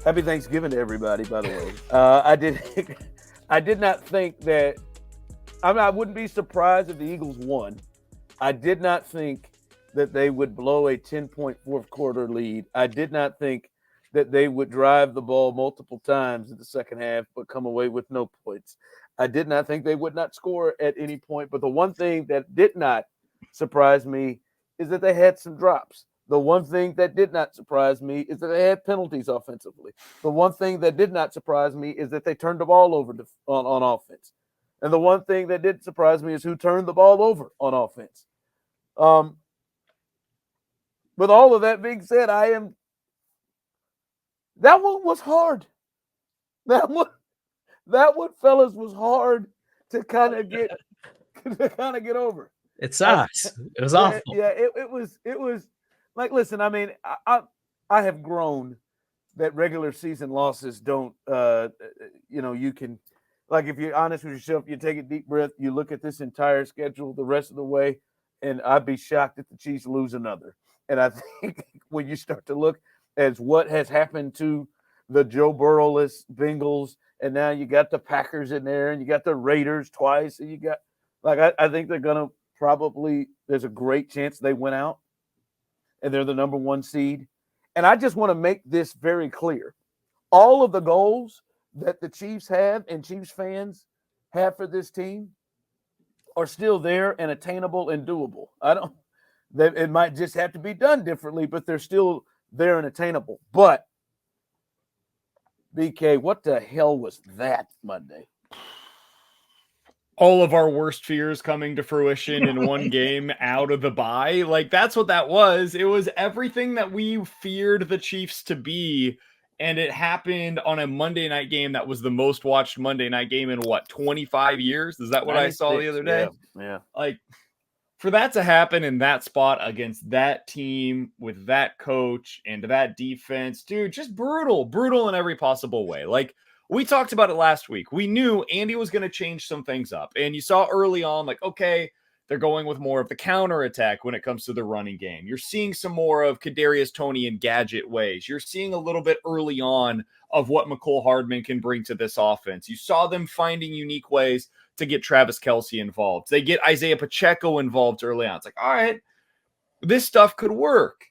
Happy Thanksgiving to everybody, by the way. I did not think that. I wouldn't be surprised if the Eagles won. I did not think that they would blow a 10-point fourth quarter lead. I did not think that they would drive the ball multiple times in the second half, but come away with no points. I did not think they would not score at any point. But the one thing that did not surprise me is that they had some drops. The one thing that did not surprise me is that they had penalties offensively. The one thing that did not surprise me is that they turned the ball over on offense. And the one thing that did surprise me is who turned the ball over on offense. With all of that being said, that one was hard. That one, fellas, was hard to kind of get over. It sucks. It was awful. Yeah, it was like, listen, I mean, I have grown that regular season losses don't, you can, like, if you're honest with yourself, you take a deep breath, you look at this entire schedule the rest of the way, and I'd be shocked if the Chiefs lose another. And I think when you start to look as what has happened to the Joe Burrow-less Bengals, and now you got the Packers in there, and you got the Raiders twice, and you got, like, I think they're going to probably, there's a great chance they win out, and they're the number one seed. And I just want to make this very clear. All of the goals that the Chiefs have and Chiefs fans have for this team are still there and attainable and doable. It might just have to be done differently, but they're still there and attainable. But, BK, what the hell was that Monday? All of our worst fears coming to fruition in one game out of the bye. Like, that's what that was. It was everything that we feared the Chiefs to be. And it happened on a Monday night game that was the most watched Monday night game in 25 years? Is that what I saw the other day? Yeah. Like, for that to happen in that spot against that team with that coach and that defense, dude, just brutal in every possible way. Like, we talked about it last week. We knew Andy was going to change some things up. And you saw early on, like, okay, they're going with more of the counterattack when it comes to the running game. You're seeing some more of Kadarius Toney and gadget ways. You're seeing a little bit early on of what McCole Hardman can bring to this offense. You saw them finding unique ways to get Travis Kelce involved. They get Isaiah Pacheco involved early on. It's like, all right, this stuff could work.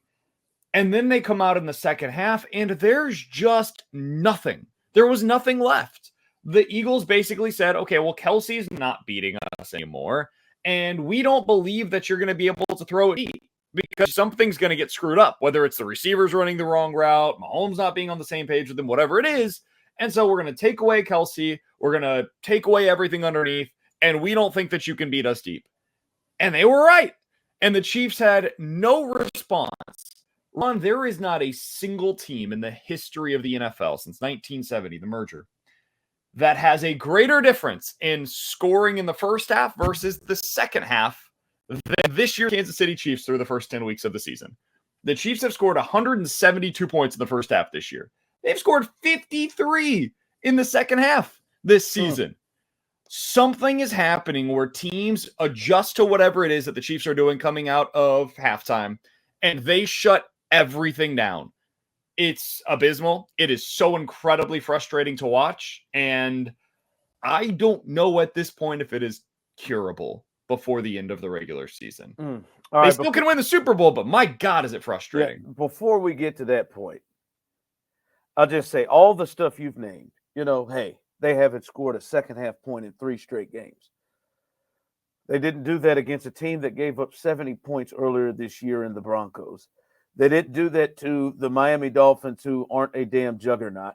And then they come out in the second half, and there's just nothing. There was nothing left. The Eagles basically said, okay, well, Kelce's not beating us anymore, and we don't believe that you're going to be able to throw it deep because something's going to get screwed up, whether it's the receivers running the wrong route, Mahomes not being on the same page with them, whatever it is. And so we're going to take away Kelce. We're going to take away everything underneath, and we don't think that you can beat us deep. And they were right. And the Chiefs had no response. Ron, there is not a single team in the history of the NFL since 1970, the merger, that has a greater difference in scoring in the first half versus the second half than this year's Kansas City Chiefs through the first 10 weeks of the season. The Chiefs have scored 172 points in the first half this year. They've scored 53 in the second half this season. Something is happening where teams adjust to whatever it is that the Chiefs are doing coming out of halftime, and they shut everything down. It's abysmal. It is so incredibly frustrating to watch, and I don't know at this point if it is curable before the end of the regular season. They still can win the Super Bowl, but my God, is it frustrating. Yeah, before we get to that point, I'll just say all the stuff you've named, hey, they haven't scored a second half point in 3 straight games. They didn't do that against a team that gave up 70 points earlier this year in the Broncos. They didn't do that to the Miami Dolphins, who aren't a damn juggernaut,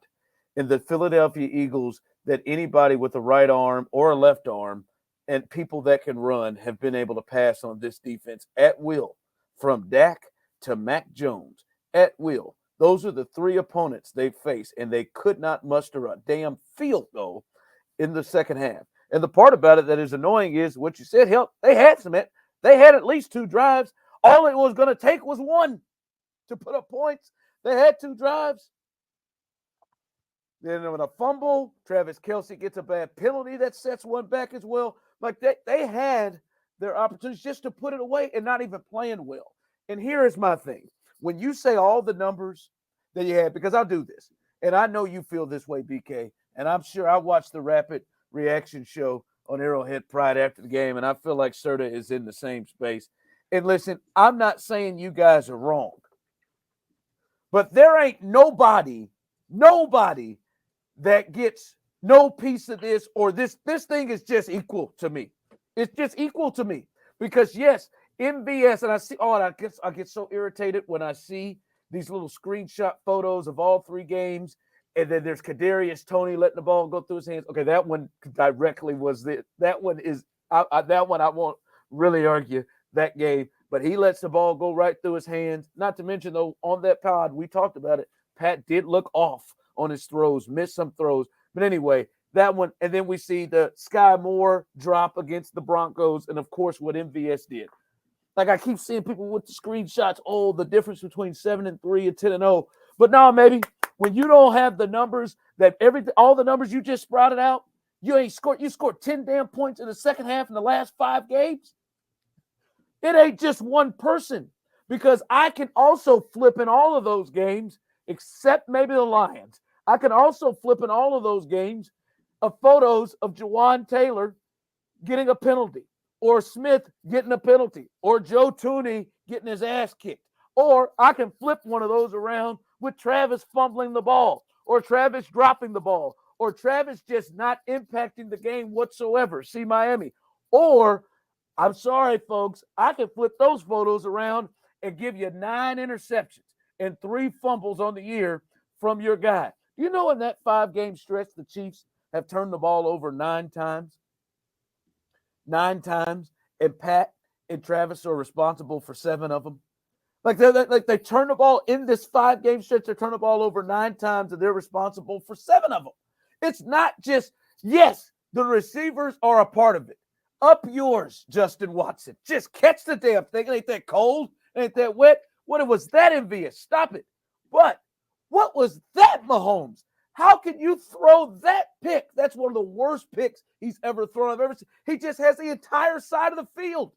and the Philadelphia Eagles, that anybody with a right arm or a left arm and people that can run have been able to pass on this defense at will, from Dak to Mac Jones, at will. Those are the 3 opponents they faced, and they could not muster a damn field goal in the second half. And the part about it that is annoying is what you said, hell, they had at least 2 drives. All it was going to take was 1 to put up points. They had 2 drives. Then with a fumble, Travis Kelce gets a bad penalty that sets one back as well. Like, they had their opportunities just to put it away and not even playing well. And here is my thing. When you say all the numbers that you had, because I'll do this, and I know you feel this way, BK, and I'm sure I watched the Rapid Reaction show on Arrowhead Pride after the game, and I feel like Serda is in the same space. And listen, I'm not saying you guys are wrong, but there ain't nobody that gets no piece of this, or this thing is just equal to me. It's just equal to me because yes, MVS, and I see, I get so irritated when I see these little screenshot photos of all three games, and then there's Kadarius Toney letting the ball go through his hands. Okay, that one directly was that one is that one I won't really argue that game, but he lets the ball go right through his hands. Not to mention though, on that pod we talked about it, Pat did look off on his throws, missed some throws. But anyway, that one, and then we see the Sky Moore drop against the Broncos, and of course what MVS did. Like I keep seeing people with the screenshots, the difference between 7-3 and 10-0. But no, maybe when you don't have the numbers all the numbers you just sprouted out, you scored 10 damn points in the second half in the last 5 games. It ain't just one person, because I can also flip in all of those games, except maybe the Lions. I can also flip in all of those games of photos of Jawan Taylor getting a penalty, or Smith getting a penalty, or Joe Tooney getting his ass kicked. Or I can flip one of those around with Travis fumbling the ball, or Travis dropping the ball, or Travis just not impacting the game whatsoever. See Miami. Or, I'm sorry, folks, I can flip those photos around and give you 9 interceptions and 3 fumbles on the year from your guy. You know, in that 5-game stretch, the Chiefs have turned the ball over 9 times. 9 times, and Pat and Travis are responsible for 7 of them. Like they turn the ball in this 5-game stretch, they turn the ball over 9 times, and they're responsible for 7 of them. It's not just, yes, the receivers are a part of it. Up yours, Justin Watson. Just catch the damn thing. It ain't that cold. It ain't that wet. What was that envious? Stop it. But what was that, Mahomes? How can you throw that pick? That's one of the worst picks he's ever thrown. I've ever seen. He just has the entire side of the field.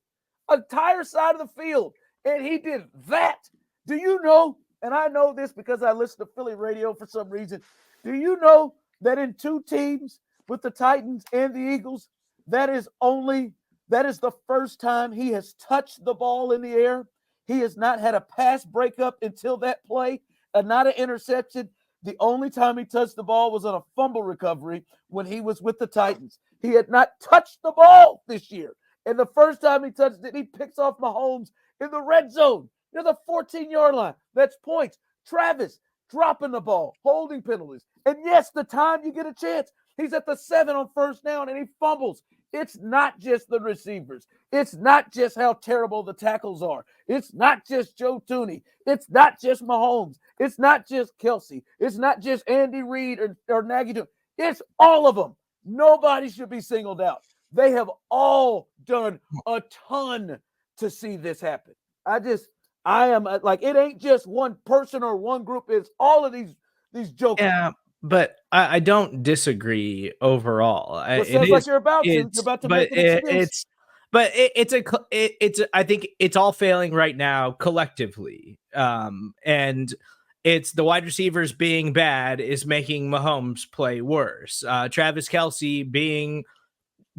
Entire side of the field. And he did that. Do you know, and I know this because I listen to Philly radio for some reason, do you know that in 2 teams with the Titans and the Eagles, that is the first time he has touched the ball in the air? He has not had a pass breakup until that play, and not an interception. The only time he touched the ball was on a fumble recovery when he was with the Titans. He had not touched the ball this year. And the first time he touched it, he picks off Mahomes in the red zone near the 14-yard line. That's points. Travis dropping the ball, holding penalties. And yes, the time you get a chance, he's at the 7 on first down and he fumbles. It's not just the receivers. It's not just how terrible the tackles are. It's not just Joe Tooney. It's not just Mahomes. It's not just Kelce. It's not just Andy Reid or Nagy. It's all of them. Nobody should be singled out. They have all done a ton to see this happen. I am like, it ain't just one person or one group. It's all of these jokers. Yeah, but I don't disagree overall. Well, it sounds like you're about to make an excuse. I think it's all failing right now collectively. And it's the wide receivers being bad is making Mahomes play worse. Travis Kelce being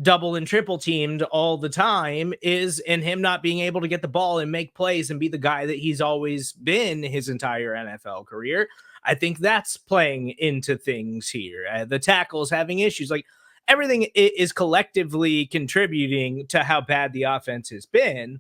double and triple teamed all the time and him not being able to get the ball and make plays and be the guy that he's always been his entire NFL career. I think that's playing into things here. The tackles having issues, like everything is collectively contributing to how bad the offense has been.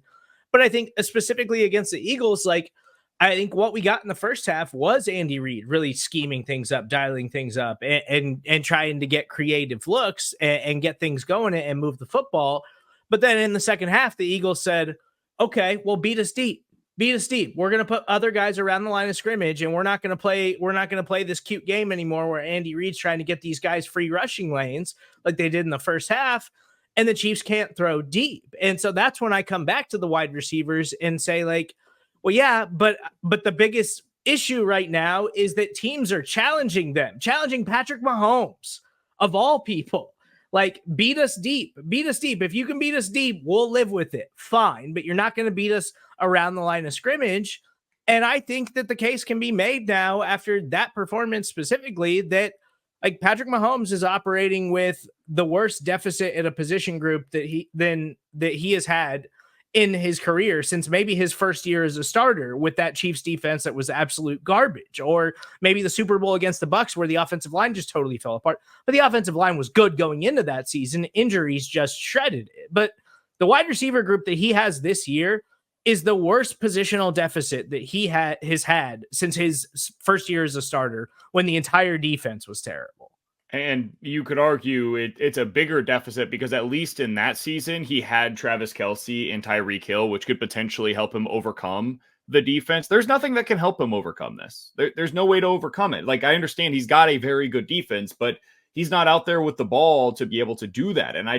But I think specifically against the Eagles, like I think what we got in the first half was Andy Reid really scheming things up, dialing things up, and trying to get creative looks and get things going and move the football. But then in the second half, the Eagles said, okay, well, beat us deep. We're going to put other guys around the line of scrimmage, and we're not going to play this cute game anymore where Andy Reid's trying to get these guys free rushing lanes like they did in the first half, and the Chiefs can't throw deep. And so that's when I come back to the wide receivers and say, like, well, yeah, but the biggest issue right now is that teams are challenging Patrick Mahomes of all people. Like, beat us deep. If you can beat us deep, we'll live with it. Fine, but you're not going to beat us around the line of scrimmage. And I think that the case can be made now after that performance specifically that like Patrick Mahomes is operating with the worst deficit at a position group that he has had in his career since maybe his first year as a starter with that Chiefs defense that was absolute garbage, or maybe the Super Bowl against the Bucs where the offensive line just totally fell apart. But the offensive line was good going into that season. Injuries just shredded it. But the wide receiver group that he has this year is the worst positional deficit that he has had since his first year as a starter when the entire defense was terrible. And you could argue it's a bigger deficit because at least in that season, he had Travis Kelce and Tyreek Hill, which could potentially help him overcome the defense. There's nothing that can help him overcome this. There's no way to overcome it. Like, I understand he's got a very good defense, but he's not out there with the ball to be able to do that. And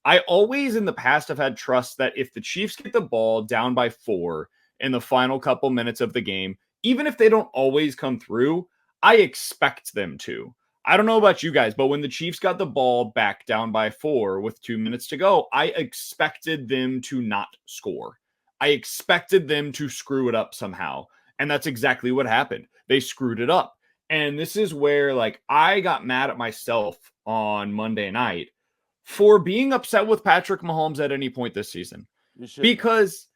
I always in the past have had trust that if the Chiefs get the ball down by 4 in the final couple minutes of the game, even if they don't always come through, I expect them to. I don't know about you guys, but when the Chiefs got the ball back down by 4 with 2 minutes to go, I expected them to not score. I expected them to screw it up somehow. And that's exactly what happened. They screwed it up. And this is where, like, I got mad at myself on Monday night for being upset with Patrick Mahomes at any point this season. Because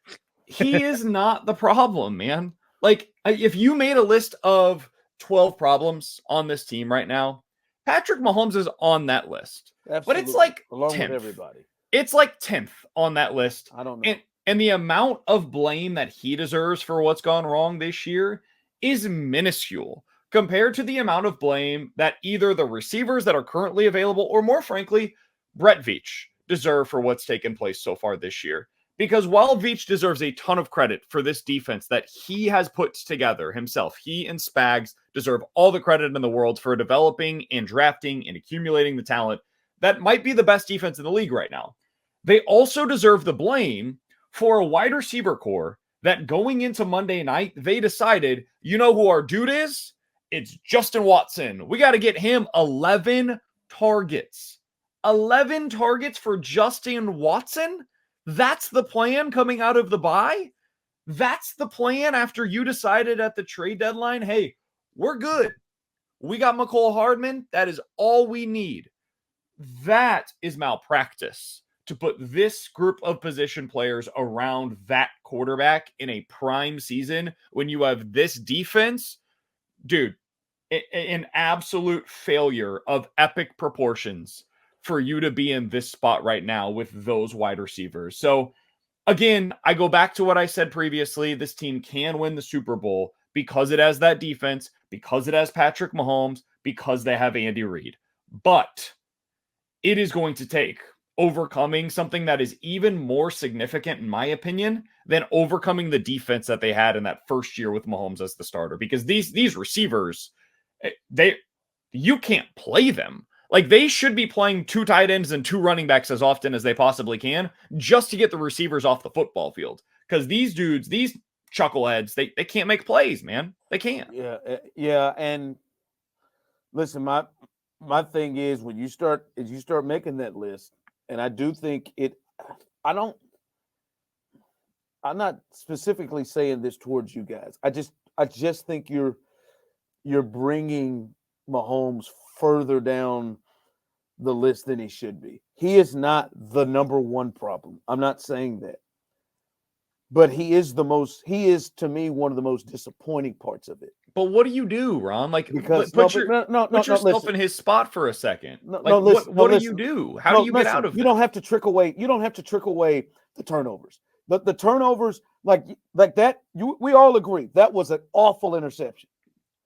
he is not the problem, man. Like, if you made a list of 12 problems on this team right now, Patrick Mahomes is on that list. Absolutely. But it's like along 10th. with everybody. It's like 10th on that list. I don't know. And the amount of blame that he deserves for what's gone wrong this year is minuscule compared to the amount of blame that either the receivers that are currently available or, more frankly, Brett Veach deserve for what's taken place so far this year. Because while Veach deserves a ton of credit for this defense that he has put together himself, he and Spags deserve all the credit in the world for developing and drafting and accumulating the talent that might be the best defense in the league right now. They also deserve the blame for a wide receiver core that going into Monday night, they decided, you know who our dude is? It's Justin Watson. We got to get him 11 targets. 11 targets for Justin Watson? That's the plan coming out of the bye? That's the plan after you decided at the trade deadline, hey, we're good. We got McCole Hardman. That is all we need. That is malpractice to put this group of position players around that quarterback in a prime season when you have this defense. Dude, an absolute failure of epic proportions for you to be in this spot right now with those wide receivers. So again, I go back to what I said previously. This team can win the Super Bowl because it has that defense, because it has Patrick Mahomes, because they have Andy Reid. But it is going to take overcoming something that is even more significant, in my opinion, than overcoming the defense that they had in that first year with Mahomes as the starter. Because these receivers, you can't play them. Like, they should be playing 2 tight ends and 2 running backs as often as they possibly can just to get the receivers off the football field. Because these dudes, these chuckleheads, they can't make plays, man. They can't. Yeah. And listen, my thing is when you start making that list, and I do think I'm not specifically saying this towards you guys. I just think you're bringing Mahomes further down the list than he should be. He is not the number one problem. I'm not saying that. But he is to me one of the most disappointing parts of it. But what do you do, Ron? Like, because put yourself in his spot for a second. What do you do? How do you get out of it? You don't have to trick away the turnovers. The turnovers like that. We all agree that was an awful interception.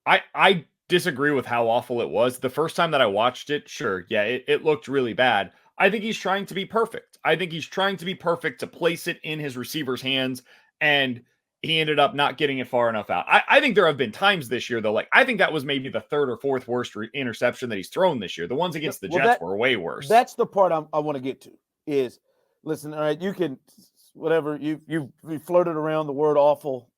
I disagree with how awful it was. The first time that I watched it, sure, yeah, it looked really bad. I think he's trying to be perfect. I think he's trying to be perfect to place it in his receiver's hands, and he ended up not getting it far enough out. I think there have been times this year, though, like I think that was maybe the 3rd or 4th worst interception that he's thrown this year. The ones against the Jets were way worse. That's the part I want to get to is, listen, all right, you can, whatever, you flirted around the word awful,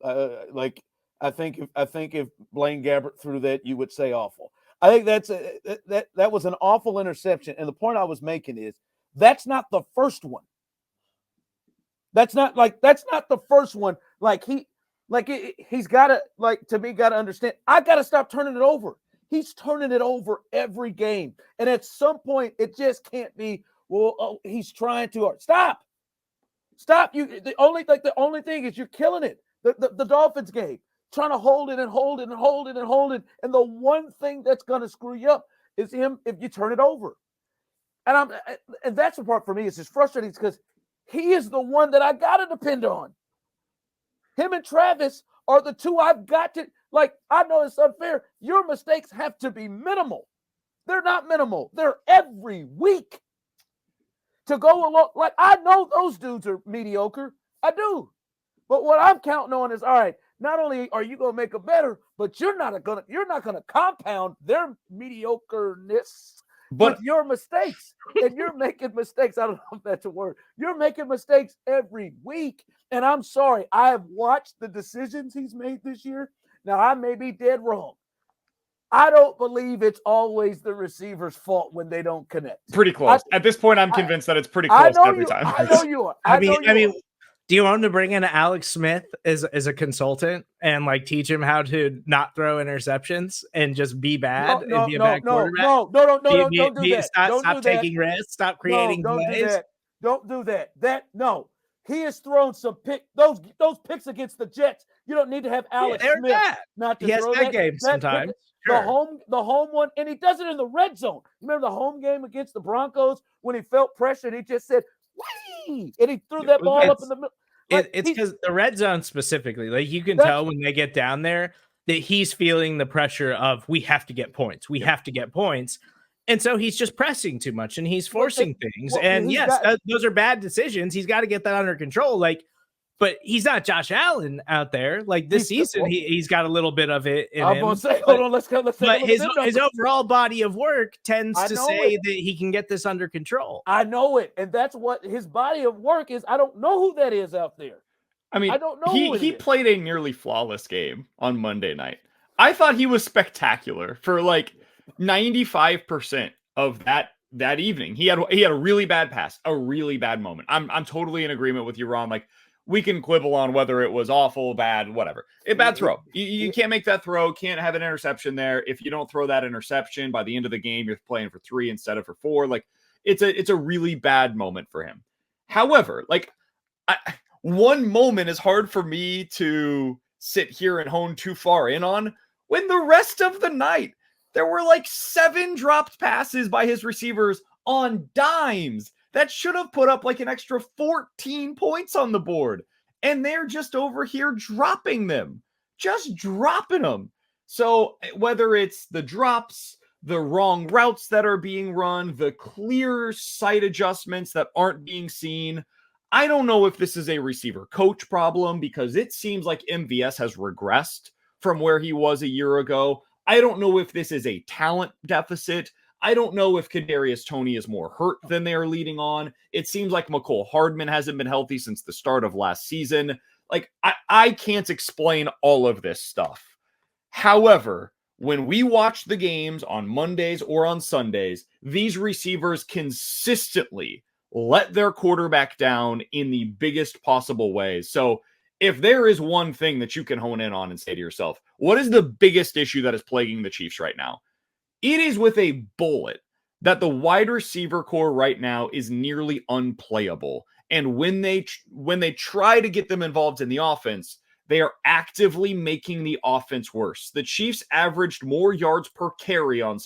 like, I think if Blaine Gabbert threw that, you would say awful. I think that was an awful interception. And the point I was making is that's not the first one. That's not the first one. Like Like he's got to, like, to me, got to understand. I got to stop turning it over. He's turning it over every game, and at some point, it just can't be. Well, oh, he's trying too hard. Stop. You. The only thing is you're killing it. The Dolphins game, trying to hold it, and the one thing that's going to screw you up is him if you turn it over. And that's the part for me is just frustrating because he is the one that I got to depend on. Him and Travis are the two I've got to, like, I know it's unfair. Your mistakes have to be minimal. They're not minimal. They're every week. To go along, like, I know those dudes are mediocre. I do. But what I'm counting on is, all right, not only are you going to make them better, but you're not going to compound their mediocreness with your mistakes. And you're making mistakes. I don't know if that's a word. You're making mistakes every week. And I'm sorry, I have watched the decisions he's made this year. Now, I may be dead wrong. I don't believe it's always the receiver's fault when they don't connect. Pretty close. At this point, I'm convinced that it's pretty close every time. I know you are. I mean, do you want him to bring in Alex Smith as a consultant and like teach him how to not throw interceptions and just be bad and be a bad quarterback? No, don't do that. Stop taking risks. Stop creating plays. Don't do that. No. He has thrown some those picks against the Jets. You don't need to have Alex Smith not to throw that game sometimes. Sure. The home one, and he does it in the red zone. Remember the home game against the Broncos when he felt pressure and he just said, "Wee!" and he threw that ball up in the middle. Like, it's because the red zone specifically, like you can tell when they get down there that he's feeling the pressure of we have to get points. We have to get points. And so he's just pressing too much and he's forcing things. And yes, those are bad decisions. He's got to get that under control. Like, but he's not Josh Allen out there. Like this season, he's got a little bit of it in I'm him. Gonna say, hold on, let's but his overall body of work tends to say that he can get this under control. I know it. And that's what his body of work is. I don't know who that is out there. I mean, I don't know he played a nearly flawless game on Monday night. I thought he was spectacular for like 95% of that evening. He had a really bad pass, a really bad moment. I'm totally in agreement with you, Ron. Like, we can quibble on whether it was awful, bad, whatever. A bad throw. You can't make that throw, can't have an interception there. If you don't throw that interception, by the end of the game, you're playing for 3 instead of for 4. Like, it's a really bad moment for him. However, like, one moment is hard for me to sit here and hone too far in on when the rest of the night, there were like 7 dropped passes by his receivers on dimes that should have put up like an extra 14 points on the board. And they're just over here dropping them, just dropping them. So whether it's the drops, the wrong routes that are being run, the clear sight adjustments that aren't being seen, I don't know if this is a receiver coach problem because it seems like MVS has regressed from where he was a year ago. I don't know if this is a talent deficit. I don't know if Kadarius Toney is more hurt than they are leading on. It seems like McCole Hardman hasn't been healthy since the start of last season. Like, I can't explain all of this stuff. However, when we watch the games on Mondays or on Sundays, these receivers consistently let their quarterback down in the biggest possible ways. So if there is one thing that you can hone in on and say to yourself, what is the biggest issue that is plaguing the Chiefs right now? It is with a bullet that the wide receiver core right now is nearly unplayable. And when they try to get them involved in the offense, they are actively making the offense worse. The Chiefs averaged more yards per carry on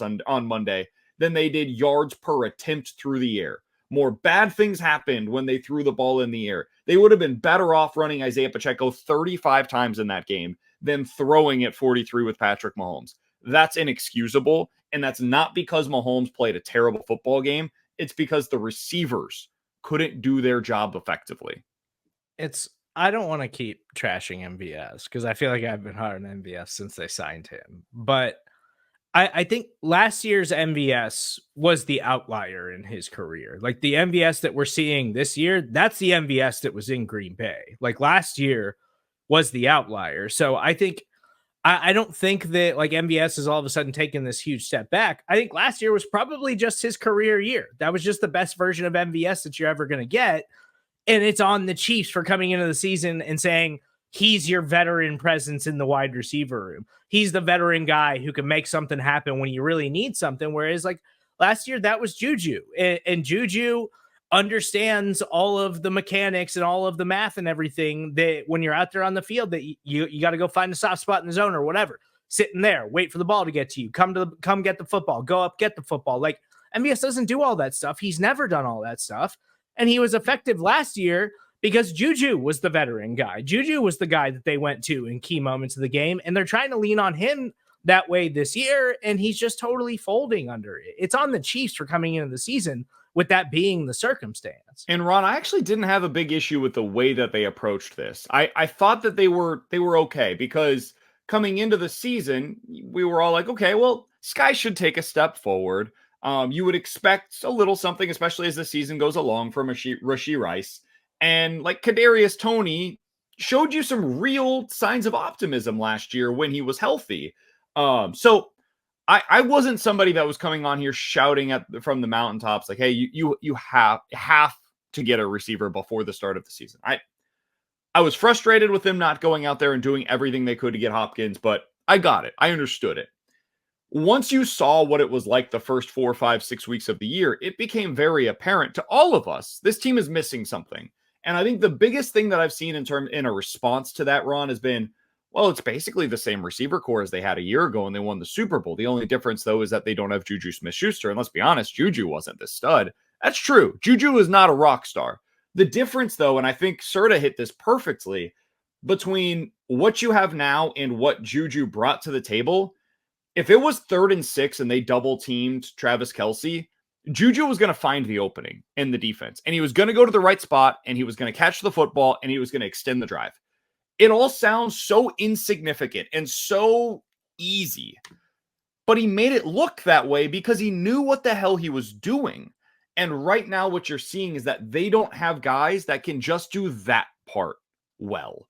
Monday than they did yards per attempt through the air. More bad things happened when they threw the ball in the air. They would have been better off running Isaiah Pacheco 35 times in that game than throwing it 43 with Patrick Mahomes. That's inexcusable. And that's not because Mahomes played a terrible football game. It's because the receivers couldn't do their job effectively. I don't want to keep trashing MVS because I feel like I've been hard on MVS since they signed him. But I think last year's MVS was the outlier in his career. Like the MVS that we're seeing this year, that's the MVS that was in Green Bay. Like last year was the outlier. So I think I don't think that like MVS is all of a sudden taking this huge step back. I think last year was probably just his career year. That was just the best version of MVS that you're ever going to get. And it's on the Chiefs for coming into the season and saying, he's your veteran presence in the wide receiver room. He's the veteran guy who can make something happen when you really need something. Whereas like last year, that was Juju, and Juju understands all of the mechanics and all of the math and everything that when you're out there on the field that you got to go find a soft spot in the zone or whatever, sitting there, wait for the ball to get to you, come get the football, go up, get the football. Like MVS doesn't do all that stuff. He's never done all that stuff. And he was effective last year because Juju was the veteran guy. Juju was the guy that they went to in key moments of the game, and they're trying to lean on him that way this year, and he's just totally folding under it. It's on the Chiefs for coming into the season with that being the circumstance. And Ron, I actually didn't have a big issue with the way that they approached this. I thought that they were okay because coming into the season, we were all like, okay, well, Sky should take a step forward. You would expect a little something, especially as the season goes along, from Rashee Rice. And like Kadarius Toney showed you some real signs of optimism last year when he was healthy. So I wasn't somebody that was coming on here shouting from the mountaintops like, hey, you have to get a receiver before the start of the season. I was frustrated with them not going out there and doing everything they could to get Hopkins, but I got it. I understood it. Once you saw what it was like the first 4, 5, 6 weeks of the year, it became very apparent to all of us. This team is missing something. And I think the biggest thing that I've seen in a response to that, Ron, has been, well, it's basically the same receiver core as they had a year ago and they won the Super Bowl. The only difference, though, is that they don't have Juju Smith-Schuster. And let's be honest, Juju wasn't the stud. That's true. Juju is not a rock star. The difference, though, and I think Serda hit this perfectly, between what you have now and what Juju brought to the table, if it was 3rd and 6 and they double teamed Travis Kelce, Juju was going to find the opening in the defense. And he was going to go to the right spot and he was going to catch the football and he was going to extend the drive. It all sounds so insignificant and so easy, but he made it look that way because he knew what the hell he was doing. And right now what you're seeing is that they don't have guys that can just do that part well.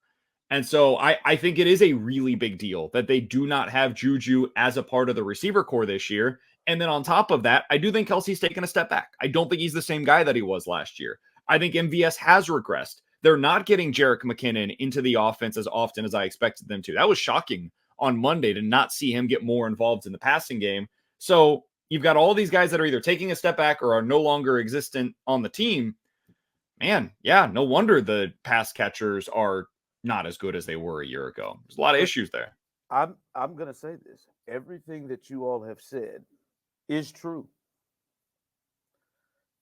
And so I think it is a really big deal that they do not have Juju as a part of the receiver core this year. And then on top of that, I do think Kelce's taken a step back. I don't think he's the same guy that he was last year. I think MVS has regressed. They're not getting Jerick McKinnon into the offense as often as I expected them to. That was shocking on Monday to not see him get more involved in the passing game. So you've got all these guys that are either taking a step back or are no longer existent on the team. Man, yeah, no wonder the pass catchers are not as good as they were a year ago. There's a lot of issues there. I'm going to say this. Everything that you all have said is true.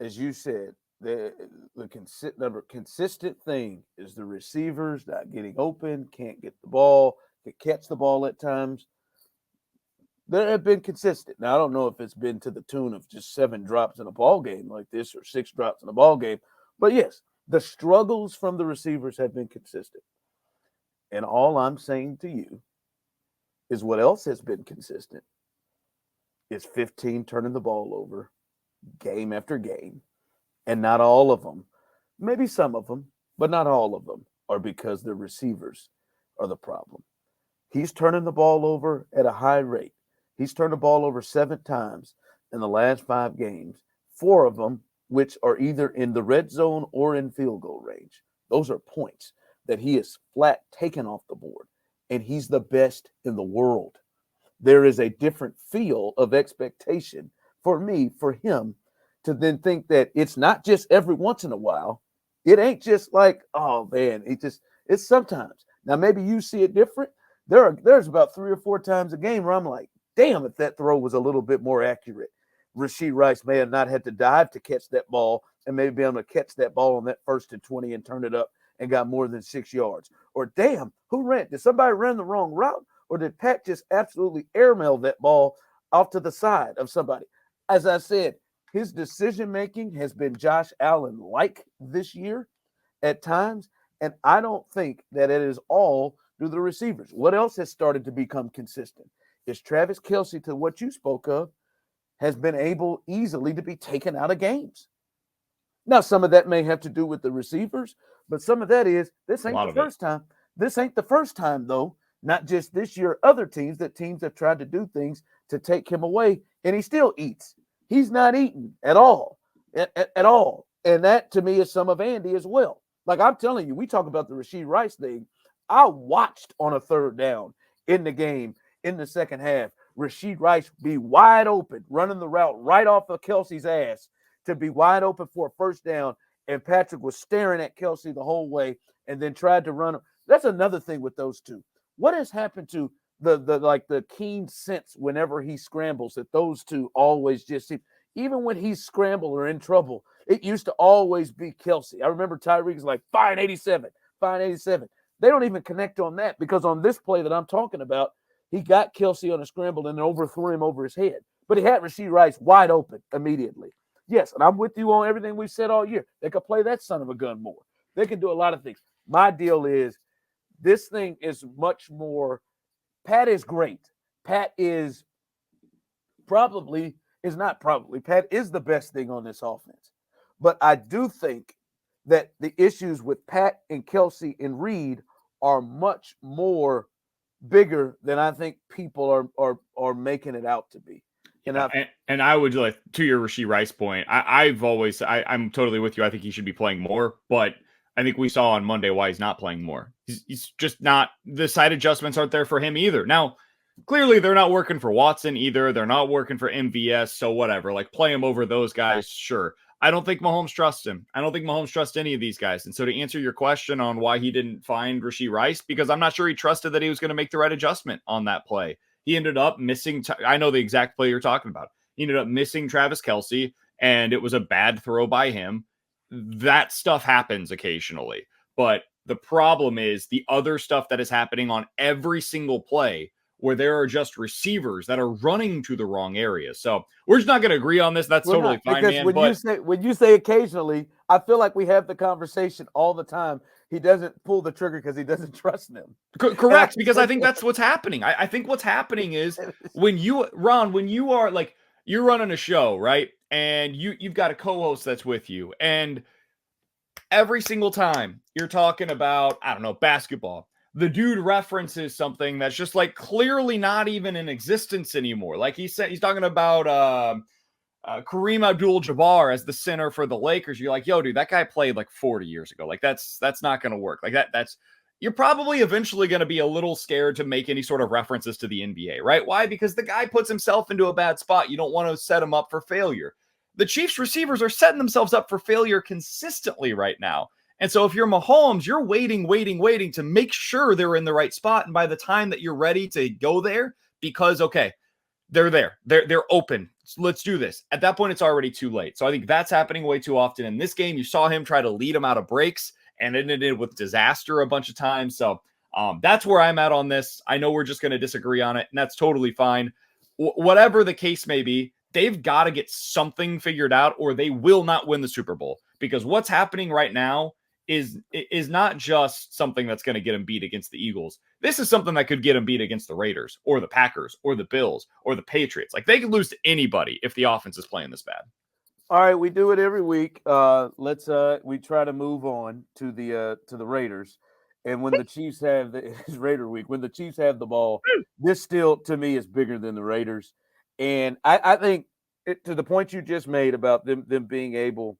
As you said, the consistent thing is the receivers not getting open, can't get the ball, can catch the ball at times. They have been consistent. Now, I don't know if it's been to the tune of just 7 drops in a ball game like this or 6 drops in a ball game. But yes, the struggles from the receivers have been consistent. And all I'm saying to you is what else has been consistent is 15 turning the ball over game after game. And not all of them, maybe some of them, but not all of them are because the receivers are the problem. He's turning the ball over at a high rate. He's turned the ball over 7 times in the last 5 games, 4 of them which are either in the red zone or in field goal range. Those are points that he is flat taken off the board, and he's the best in the world. There is a different feel of expectation for him, to then think that it's not just every once in a while. It ain't just like, oh man, it's sometimes. Now maybe you see it different. There's about 3 or 4 times a game where I'm like, damn, if that throw was a little bit more accurate. Rashee Rice may have not had to dive to catch that ball and maybe be able to catch that ball on that 1st and 20 and turn it up and got more than 6 yards. Or damn, did somebody run the wrong route? Or did Pat just absolutely airmail that ball off to the side of somebody? As I said, his decision-making has been Josh Allen-like this year at times, and I don't think that it is all due to the receivers. What else has started to become consistent is Travis Kelce, to what you spoke of, has been able easily to be taken out of games. Now, some of that may have to do with the receivers, but some of that is this ain't the first time. This ain't the first time, though, not just this year, other teams have tried to do things to take him away, and he still eats. He's not eating at all, at all. And that, to me, is some of Andy as well. Like I'm telling you, we talk about the Rashee Rice thing. I watched on a third down in the game in the second half, Rashee Rice be wide open, running the route right off of Kelce's ass to be wide open for a first down. And Patrick was staring at Kelce the whole way and then tried to run him. That's another thing with those two. What has happened to the keen sense whenever he scrambles that those two always just seem, even when he's scrambled or in trouble, it used to always be Kelce. I remember Tyreek's like, fine 87, fine 87. They don't even connect on that because on this play that I'm talking about, he got Kelce on a scramble and overthrew him over his head. But he had Rashee Rice wide open immediately. Yes, and I'm with you on everything we've said all year. They could play that son of a gun more. They can do a lot of things. My deal is this thing is much more – Pat is great. Pat is probably – is not probably. Pat is the best thing on this offense. But I do think that the issues with Pat and Kelce and Reed are much more bigger than I think people are making it out to be. And I would, like, to your Rashee Rice point, I'm totally with you. I think he should be playing more, but I think we saw on Monday why he's not playing more. He's just not, the side adjustments aren't there for him either. Now, clearly they're not working for Watson either. They're not working for MVS. So whatever, like, play him over those guys. Sure. I don't think Mahomes trusts him. I don't think Mahomes trusts any of these guys. And so to answer your question on why he didn't find Rashee Rice, because I'm not sure he trusted that he was going to make the right adjustment on that play. He ended up missing, I know the exact play you're talking about. He ended up missing Travis Kelce, and it was a bad throw by him. That stuff happens occasionally. But the problem is the other stuff that is happening on every single play where there are just receivers that are running to the wrong area. So we're just not going to agree on this. That's totally fine, man. When you say occasionally, I feel like we have the conversation all the time. He doesn't pull the trigger because he doesn't trust them. Correct, because I think that's what's happening. I think what's happening is when you are like, you're running a show, right? And you've got a co-host that's with you. And every single time you're talking about, I don't know, basketball, the dude references something that's just like clearly not even in existence anymore. Like he's talking about Kareem Abdul-Jabbar as the center for the Lakers. You're like, yo, dude, that guy played like 40 years ago. Like that's not going to work. Like that's you're probably eventually going to be a little scared to make any sort of references to the NBA, right? Why? Because the guy puts himself into a bad spot. You don't want to set him up for failure. The Chiefs receivers are setting themselves up for failure consistently right now. And so if you're Mahomes, you're waiting to make sure they're in the right spot. And by the time that you're ready to go there, because, okay, they're there. They're open. So let's do this. At that point, it's already too late. So I think that's happening way too often. In this game, you saw him try to lead him out of breaks, and it ended with disaster a bunch of times. So that's where I'm at on this. I know we're just going to disagree on it, and that's totally fine. Whatever the case may be, they've got to get something figured out or they will not win the Super Bowl, because what's happening right now is not just something that's going to get them beat against the Eagles. This is something that could get them beat against the Raiders or the Packers or the Bills or the Patriots. Like, they could lose to anybody if the offense is playing this bad. All right, we do it every week. We try to move on to the Raiders. And when the Chiefs have it's Raider week, when the Chiefs have the ball, this still to me is bigger than the Raiders. And I think to the point you just made about them being able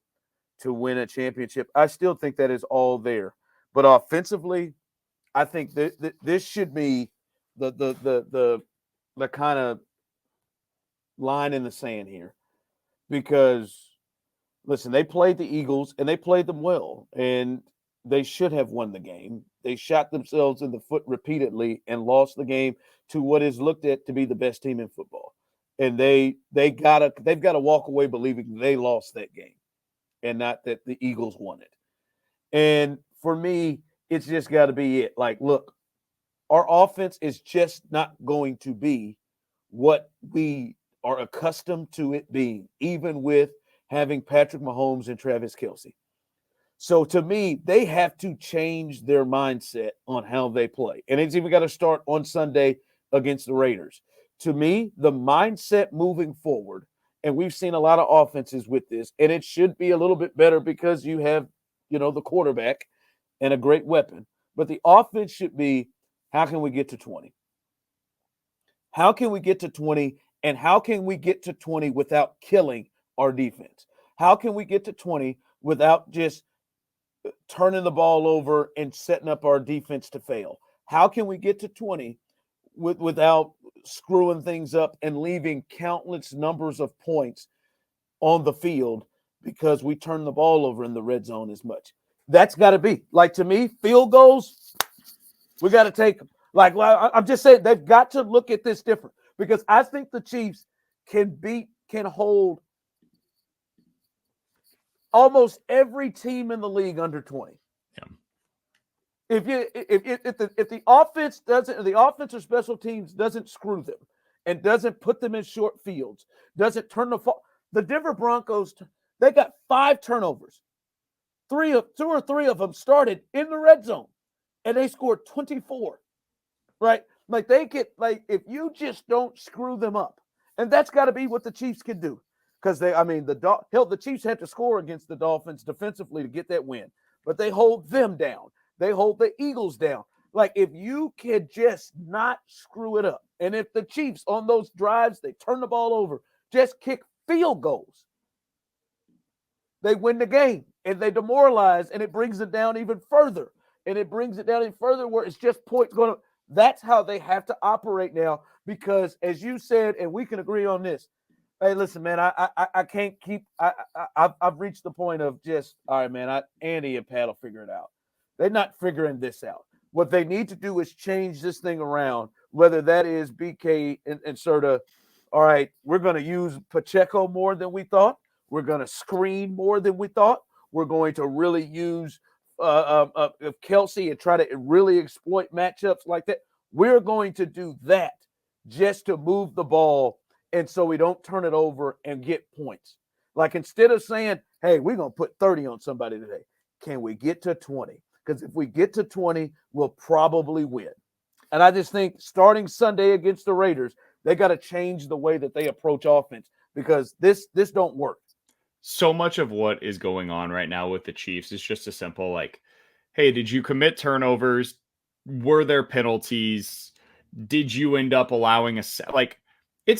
to win a championship, I still think that is all there. But offensively, I think that this should be the kind of line in the sand here. Because, listen, they played the Eagles, and they played them well, and they should have won the game. They shot themselves in the foot repeatedly and lost the game to what is looked at to be the best team in football. And they've got to walk away believing they lost that game and not that the Eagles won it. And for me, it's just got to be it. Like, look, our offense is just not going to be what we are accustomed to it being, even with having Patrick Mahomes and Travis Kelce. So to me, they have to change their mindset on how they play. And it's even got to start on Sunday against the Raiders. To me, the mindset moving forward, and we've seen a lot of offenses with this, and it should be a little bit better because you have, the quarterback and a great weapon. But the offense should be, how can we get to 20? How can we get to 20? And how can we get to 20 without killing our defense? How can we get to 20 without just turning the ball over and setting up our defense to fail? How can we get to 20 without screwing things up and leaving countless numbers of points on the field because we turn the ball over in the red zone as much? That's got to be, like, to me, field goals, we got to take them. Like, I'm just saying, they've got to look at this different, because I think the Chiefs can hold almost every team in the league under 20. Yeah. If the offense or special teams doesn't screw them and doesn't put them in short fields, doesn't turn the Denver Broncos, they got 5 turnovers. 2 or 3 of them started in the red zone, and they scored 24. Right? Like, if you just don't screw them up, and that's got to be what the Chiefs can do, because the Chiefs had to score against the Dolphins defensively to get that win, but they hold them down. They hold the Eagles down. Like, if you can just not screw it up, and if the Chiefs on those drives, they turn the ball over, just kick field goals, they win the game, and they demoralize, and it brings it down even further. And it brings it down even further where it's just points going to – that's how they have to operate now, because, as you said, and we can agree on this, hey, listen, man, I can't keep – I've reached the point of just, all right, man, Andy and Pat will figure it out. They're not figuring this out. What they need to do is change this thing around, whether that is BK and Serda. All right, we're going to use Pacheco more than we thought. We're going to screen more than we thought. We're going to really use Kelce and try to really exploit matchups like that. We're going to do that just to move the ball, and so we don't turn it over and get points. Like, instead of saying, hey, we're going to put 30 on somebody today, can we get to 20? Because if we get to 20, we'll probably win. And I just think starting Sunday against the Raiders, they got to change the way that they approach offense, because this don't work. So much of what is going on right now with the Chiefs is just a simple, like, hey, did you commit turnovers? Were there penalties? Did you end up allowing it's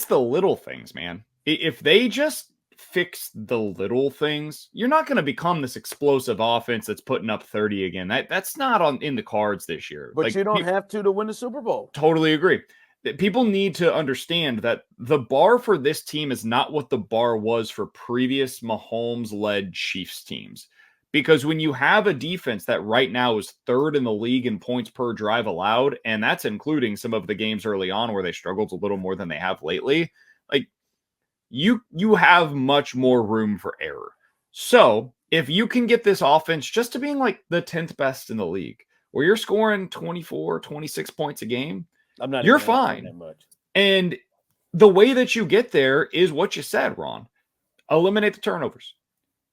the little things, man. If they just fix the little things, you're not going to become this explosive offense that's putting up 30 again. That's not in the cards this year. But you don't have to win the Super Bowl. Totally agree. People need to understand that the bar for this team is not what the bar was for previous Mahomes-led Chiefs teams. Because when you have a defense that right now is 3rd in the league in points per drive allowed, and that's including some of the games early on where they struggled a little more than they have lately, like, you have much more room for error. So if you can get this offense just to being like the 10th best in the league, where you're scoring 24, 26 points a game, you're fine. And the way that you get there is what you said, Ron. Eliminate the turnovers.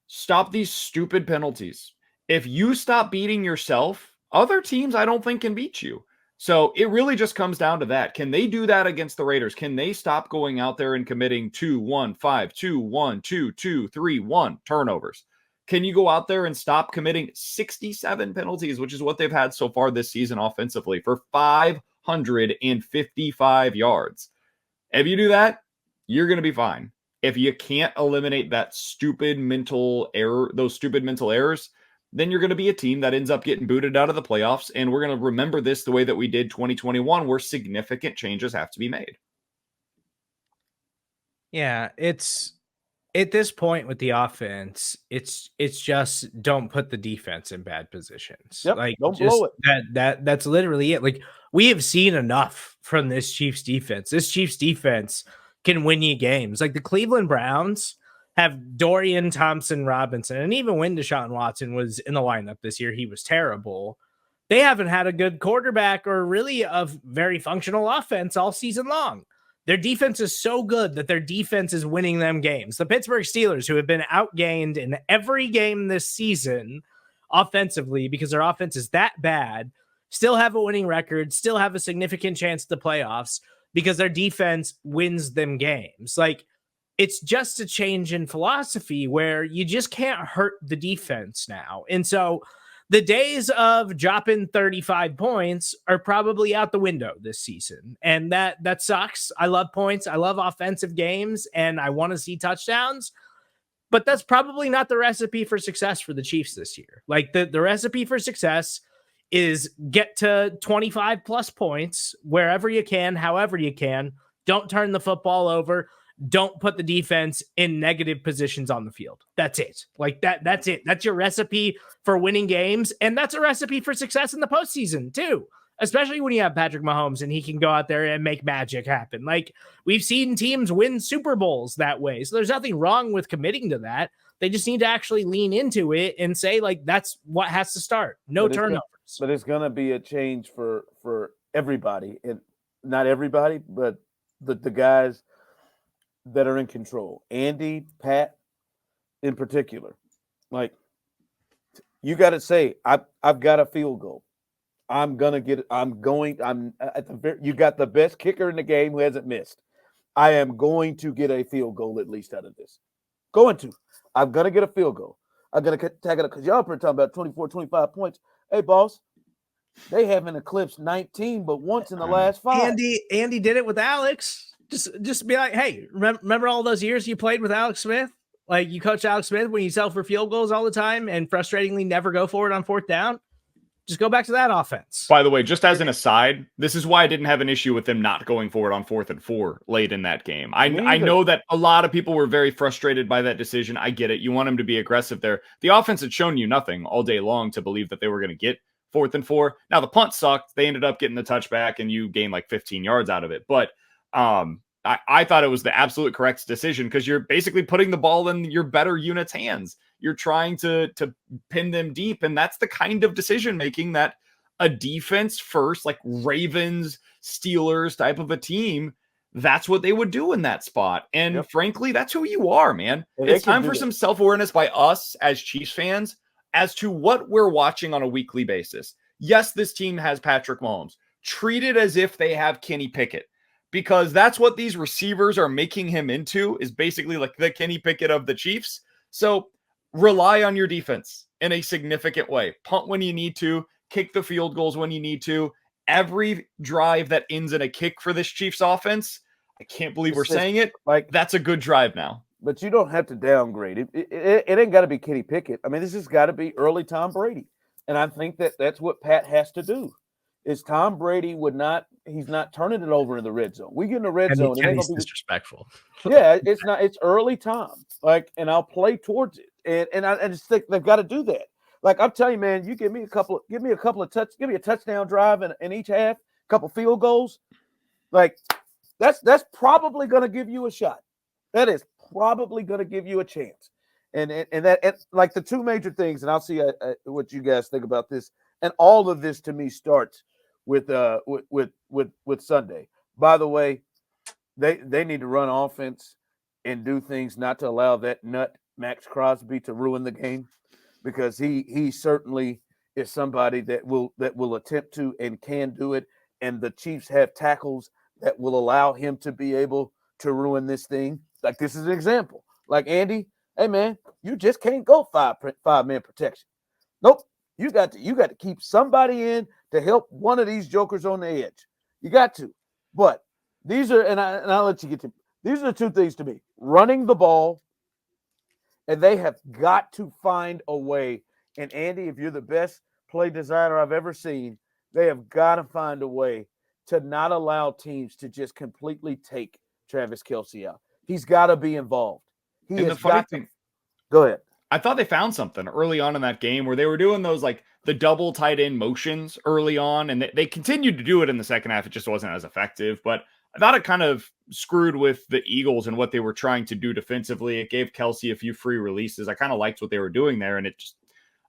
Stop these stupid penalties. If you stop beating yourself, other teams I don't think can beat you. So it really just comes down to that. Can they do that against the Raiders? Can they stop going out there and committing 2-1-5, 2-1, 2-2, 3-1 turnovers? Can you go out there and stop committing 67 penalties, which is what they've had so far this season offensively, for 555 yards? If you do that, you're going to be fine. If you can't eliminate that stupid mental error, those stupid mental errors, then you're going to be a team that ends up getting booted out of the playoffs. And we're going to remember this the way that we did 2021, where significant changes have to be made. Yeah, it's at this point with the offense, it's just don't put the defense in bad positions. Yep, like, don't blow it. That's literally it. Like, we have seen enough from this Chiefs defense. This Chiefs defense can win you games. Like, the Cleveland Browns have Dorian Thompson-Robinson, and even when Deshaun Watson was in the lineup this year, he was terrible. They haven't had a good quarterback or really a very functional offense all season long. Their defense is so good that their defense is winning them games. The Pittsburgh Steelers, who have been outgained in every game this season offensively because their offense is that bad, still have a winning record, still have a significant chance at the playoffs because their defense wins them games. Like, it's just a change in philosophy where you just can't hurt the defense now. And so the days of dropping 35 points are probably out the window this season. And that sucks. I love points. I love offensive games, and I want to see touchdowns. but that's probably not the recipe for success for the Chiefs this year. Like the recipe for success is get to 25 plus points wherever you can, however you can. Don't turn the football over. Don't put the defense in negative positions on the field. That's it. Like that's it. That's your recipe for winning games. And that's a recipe for success in the postseason too, especially when you have Patrick Mahomes and he can go out there and make magic happen. Like we've seen teams win Super Bowls that way. So there's nothing wrong with committing to that. They just need to actually lean into it and say, like, that's what has to start. No turnovers. But it's going to be a change for everybody. And not everybody, but the guys that are in control. Andy, Pat, in particular. Like, you got to say, I've got a field goal. I'm at you got the best kicker in the game who hasn't missed. I am going to get a field goal at least out of this. I'm going to get a field goal. I'm going to tag it up because y'all are talking about 24, 25 points. Hey, boss, they haven't eclipsed 19, but once in the last 5. Andy did it with Alex. Just be like, hey, remember all those years you played with Alex Smith? Like you coach Alex Smith when you sell for field goals all the time and frustratingly never go for it on 4th down. Just go back to that offense. By the way, just as an aside, this is why I didn't have an issue with them not going for it on 4th and 4 late in that game. I know that a lot of people were very frustrated by that decision. I get it. You want them to be aggressive there. The offense had shown you nothing all day long to believe that they were going to get 4th and 4. Now the punt sucked. They ended up getting the touchback and you gained like 15 yards out of it. But I thought it was the absolute correct decision because you're basically putting the ball in your better unit's hands. You're trying to pin them deep, and that's the kind of decision making that a defense first, like Ravens, Steelers type of a team, that's what they would do in that spot. And frankly, that's who you are, man. It's time for some self-awareness by us as Chiefs fans as to what we're watching on a weekly basis. Yes, this team has Patrick Mahomes. Treat it as if they have Kenny Pickett. Because that's what these receivers are making him into, is basically like the Kenny Pickett of the Chiefs. So rely on your defense in a significant way. Punt when you need to, kick the field goals when you need to. Every drive that ends in a kick for this Chiefs offense, I can't believe we're saying it, like that's a good drive now. But you don't have to downgrade. It ain't got to be Kenny Pickett. I mean, this has got to be early Tom Brady. And I think that's what Pat has to do. Is Tom Brady he's not turning it over in the red zone. We get in the red zone. And he's disrespectful. Yeah, it's early Tom. Like, and I'll play towards it. And I just think they've got to do that. Like, I'm telling you, man, you give me a touchdown drive in each half, a couple field goals. Like, that's probably going to give you a shot. That is probably going to give you a chance. And like the two major things, and I'll see what you guys think about this. And all of this to me starts with Sunday. By the way, they need to run offense and do things not to allow that nut Max Crosby to ruin the game, because he certainly is somebody that will attempt to and can do it. And the Chiefs have tackles that will allow him to be able to ruin this thing. Like, this is an example. Like, Andy, hey man, you just can't go five-man protection. Nope. You got to keep somebody in to help one of these jokers on the edge. You got to. But these are, and I'll let you get to, these are the two things to me: running the ball, and they have got to find a way. And Andy, if you're the best play designer I've ever seen, they have got to find a way to not allow teams to just completely take Travis Kelce out. He's got to be involved. Go ahead. I thought they found something early on in that game where they were doing those, like the double tight end motions early on, and they continued to do it in the second half. It just wasn't as effective, but I thought it kind of screwed with the Eagles and what they were trying to do defensively. It gave Kelce a few free releases. I kind of liked what they were doing there, and it just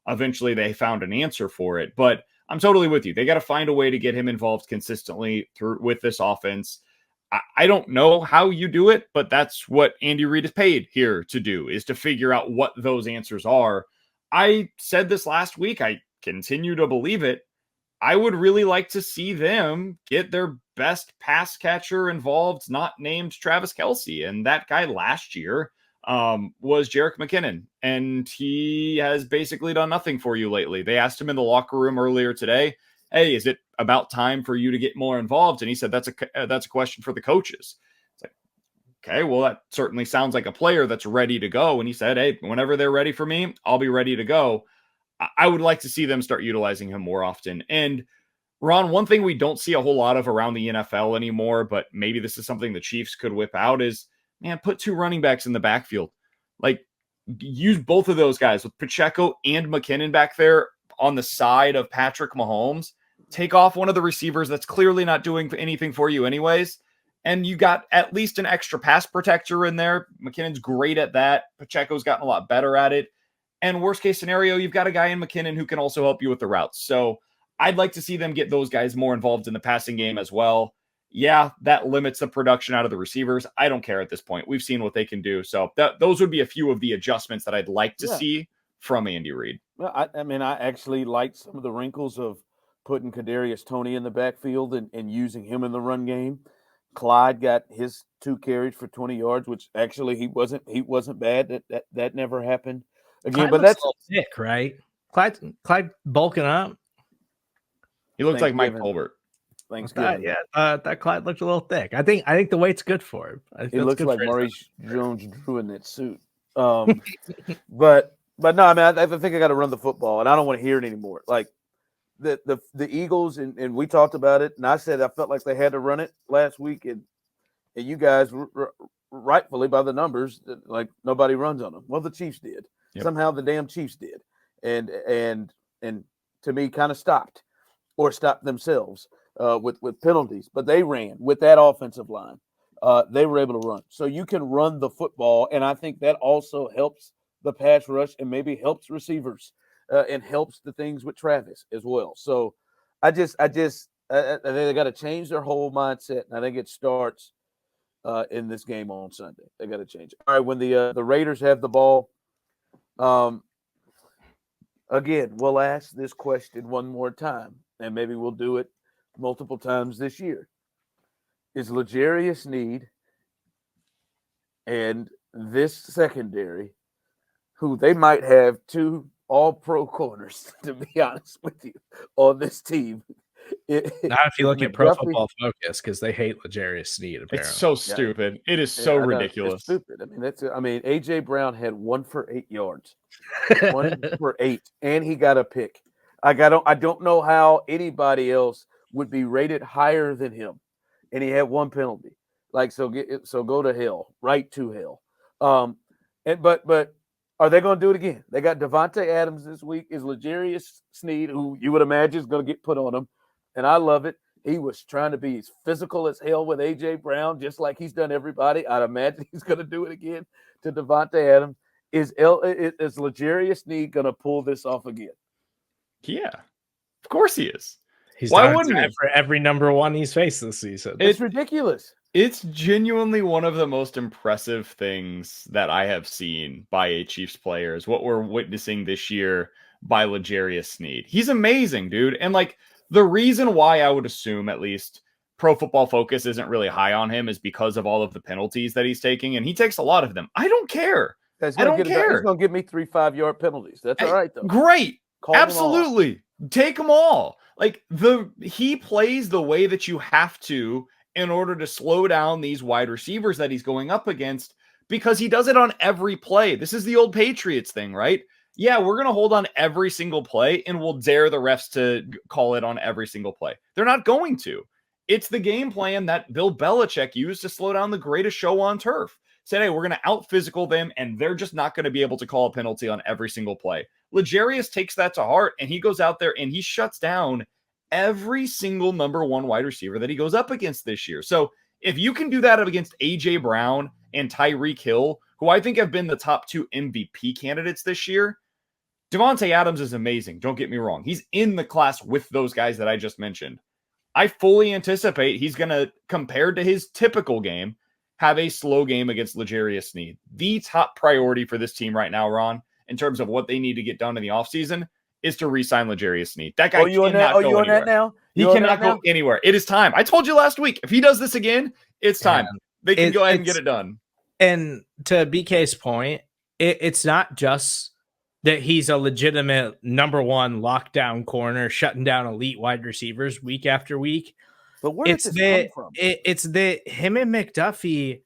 eventually they found an answer for it. But I'm totally with you. They got to find a way to get him involved consistently with this offense. I don't know how you do it, but that's what Andy Reid is paid here to do, is to figure out what those answers are. I said this last week. I continue to believe it. I would really like to see them get their best pass catcher involved, not named Travis Kelce. And that guy last year was Jerick McKinnon, and he has basically done nothing for you lately. They asked him in the locker room earlier today, hey, is it about time for you to get more involved? And he said, that's a question for the coaches. It's like, Okay, well, that certainly sounds like a player that's ready to go. And he said, hey, whenever they're ready for me, I'll be ready to go. I would like to see them start utilizing him more often. And Ron, one thing we don't see a whole lot of around the NFL anymore, but maybe this is something the Chiefs could whip out is, man, put 2 running backs in the backfield. Like, use both of those guys with Pacheco and McKinnon back there on the side of Patrick Mahomes. Take off one of the receivers that's clearly not doing anything for you anyways. And you got at least an extra pass protector in there. McKinnon's great at that. Pacheco's gotten a lot better at it. And worst case scenario, you've got a guy in McKinnon who can also help you with the routes. So I'd like to see them get those guys more involved in the passing game as well. Yeah, that limits the production out of the receivers. I don't care at this point. We've seen what they can do. So those would be a few of the adjustments that I'd like to see from Andy Reid. Well, I mean, I actually like some of the wrinkles of putting Kadarius Toney in the backfield and using him in the run game. Clyde got his 2 carries for 20 yards, which actually he wasn't bad. That never happened again. Clyde but that's thick, right? Clyde bulking up. He looks like Mike Colbert. Thanksgiving. That Clyde looked a little thick. I think the weight's good for him. He looks like Maurice Jones-Drew in that suit. But no, I mean, I think I got to run the football, and I don't want to hear it anymore. Like the Eagles, and we talked about it, and I said I felt like they had to run it last week, and you guys rightfully by the numbers, like nobody runs on them. Well, the Chiefs did. Yep. Somehow the damn Chiefs did, and to me, kind of stopped themselves with penalties. But they ran with that offensive line. They were able to run, so you can run the football, and I think that also helps the pass rush and maybe helps receivers. And helps the things with Travis as well. So I think they got to change their whole mindset, and I think it starts in this game on Sunday. They got to change it. All right, when the Raiders have the ball, again, we'll ask this question one more time, and maybe we'll do it multiple times this year. Is L'Jarius Sneed and this secondary, who they might have 2 all-pro corners, to be honest with you, on this team. Not if you look at Pro Football Focus, because they hate L'Jarius Sneed, apparently. It's so stupid. It is so ridiculous. It's stupid. I mean, A.J. Brown had 1 for 8 yards. 1 for 8, and he got a pick. I don't know how anybody else would be rated higher than him, and he had 1 penalty. Like, so go to hell, right to hell. But are they going to do it again? They got Devontae Adams this week. Is L'Jarius Sneed, who you would imagine is going to get put on him, and I love it. He was trying to be as physical as hell with A.J. Brown, just like he's done everybody. I'd imagine he's going to do it again to Devontae Adams. Is L'Jarius Sneed going to pull this off again? Yeah, of course he is. Why wouldn't he? For every number 1 he's faced this season. It's ridiculous. It's genuinely one of the most impressive things that I have seen by a Chiefs player is what we're witnessing this year by L'Jarius Sneed. He's amazing, dude. And like the reason why I would assume at least Pro Football Focus isn't really high on him is because of all of the penalties that he's taking. And he takes a lot of them. I don't care. I don't care. He's going to give me 3 5-yard penalties. That's all right, though. Great. Absolutely. Take them all. Like he plays the way that you have to in order to slow down these wide receivers that he's going up against, because he does it on every play. This is the old Patriots thing, right? Yeah, we're going to hold on every single play and we'll dare the refs to call it on every single play. They're not going to. It's the game plan that Bill Belichick used to slow down the greatest show on turf. Said, hey, we're going to out physical them and they're just not going to be able to call a penalty on every single play. L'Jarius takes that to heart and he goes out there and he shuts down every single number 1 wide receiver that he goes up against this year. So if you can do that up against A.J. Brown and Tyreek Hill, who I think have been the top 2 MVP candidates this year, Devontae Adams is amazing. Don't get me wrong. He's in the class with those guys that I just mentioned. I fully anticipate he's going to, compared to his typical game, have a slow game against L'Jarius Sneed. The top priority for this team right now, Ron, in terms of what they need to get done in the offseason, is to re-sign L'Jarius Sneed. That guy cannot go anywhere. That now? He cannot go anywhere. It is time. I told you last week, if he does this again, it's time. They can go ahead and get it done. And to BK's point, it's not just that he's a legitimate number 1 lockdown corner, shutting down elite wide receivers week after week. But where does this come from? It's that him and McDuffie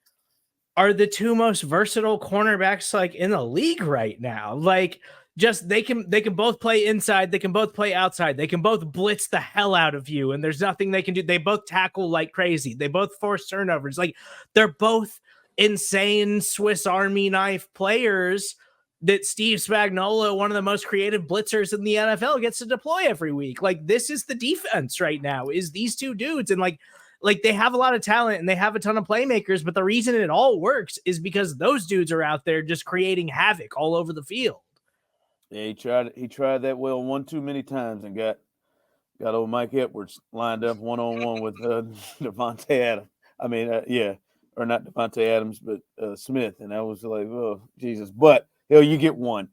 are the two most versatile cornerbacks like in the league right now. Like, just they can both play inside, they can both play outside, they can both blitz the hell out of you, and there's nothing they can do. They both tackle like crazy, they both force turnovers. Like, they're both insane Swiss Army knife players that Steve Spagnuolo, one of the most creative blitzers in the NFL, gets to deploy every week. Like, this is the defense right now, is these two dudes. And like they have a lot of talent and they have a ton of playmakers, but the reason it all works is because those dudes are out there just creating havoc all over the field. Yeah, he tried that well one too many times and got old Mike Edwards lined up one-on-one with Devontae Adams. I mean, or not Devontae Adams, but Smith. And I was like, oh, Jesus. But, you get one.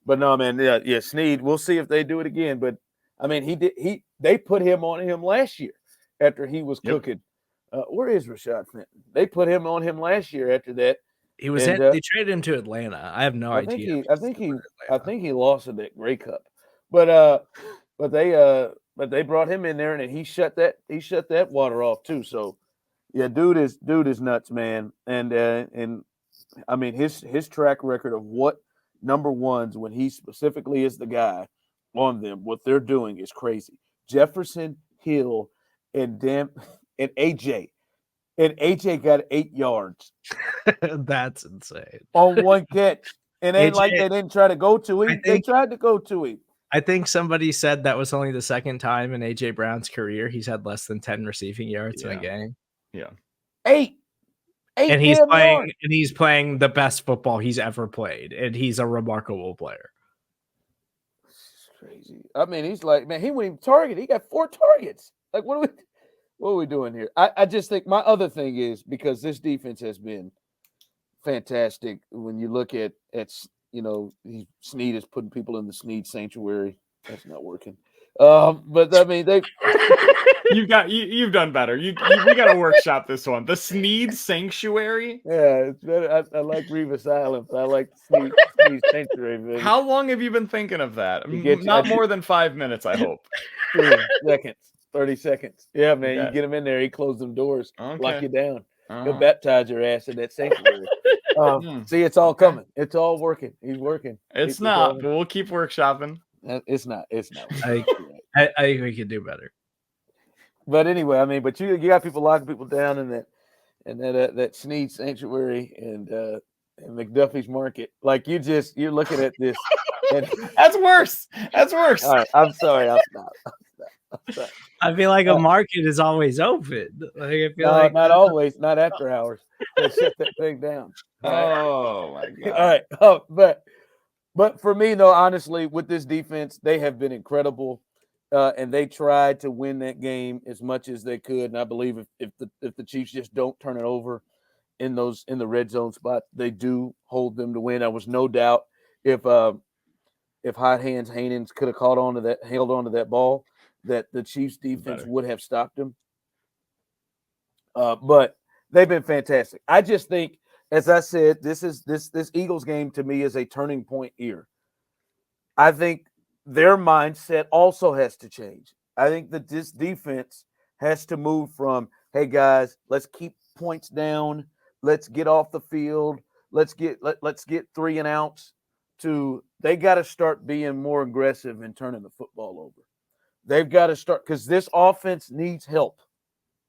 But no, man, yeah, Sneed, we'll see if they do it again. But, I mean, they put him on him last year after he was cooking. Where is Rashad Fenton? They put him on him last year after that. He was they traded him to Atlanta. I have no idea. I think he lost in that Grey Cup. But they brought him in there and he shut that water off too. So yeah, dude is nuts, man. And I mean his track record of what number ones when he specifically is the guy on them, what they're doing is crazy. Jefferson, Hill, and AJ. And AJ got 8 yards. That's insane. On one catch. And ain't like they didn't try to go to him. They tried to go to him. I think somebody said that was only the second time in AJ Brown's career he's had less than 10 receiving yards in a game. Yeah. 8. And he's playing the best football he's ever played. And he's a remarkable player. It's crazy. I mean, he's like, man, he wouldn't even target. He got 4 targets. Like, what are we doing here? I just think my other thing is because this defense has been fantastic. When you look at Sneed is putting people in the Sneed sanctuary. That's not working. But I mean, you've done better. We got to workshop this one. The Sneed sanctuary. Yeah, it's better. I like Revis Island, but I like Sneed sanctuary. Baby. How long have you been thinking of that? Not more than 5 minutes, I hope. 30 seconds. Yeah, man. Okay. You get him in there, he closed them doors, lock you down. He'll baptize your ass in that sanctuary. See, it's all coming. It's all working. He's working. It's not, but we'll keep workshopping. It's not. I think we could do better. But anyway, I mean, but you got people locking people down in that Sneed sanctuary and McDuffie's Market. Like you're looking at this. And That's worse. All right, I'm sorry. I'll stop. I feel like a market is always open. Like I feel like not always, not after hours. They shut that thing down. Oh my God. All right. Oh, but for me, though, honestly, with this defense, they have been incredible. And they tried to win that game as much as they could. And I believe if the Chiefs just don't turn it over in the red zone spot, they do hold them to win. I was no doubt if Hot Hands Hanens could have held on to that ball, that the Chiefs defense would have stopped him. But they've been fantastic. I just think, as I said, this Eagles game to me is a turning point here. I think their mindset also has to change. I think that this defense has to move from, hey guys, let's keep points down, let's get off the field, let's get 3 and outs, to they got to start being more aggressive and turning the football over. They've got to start, because this offense needs help.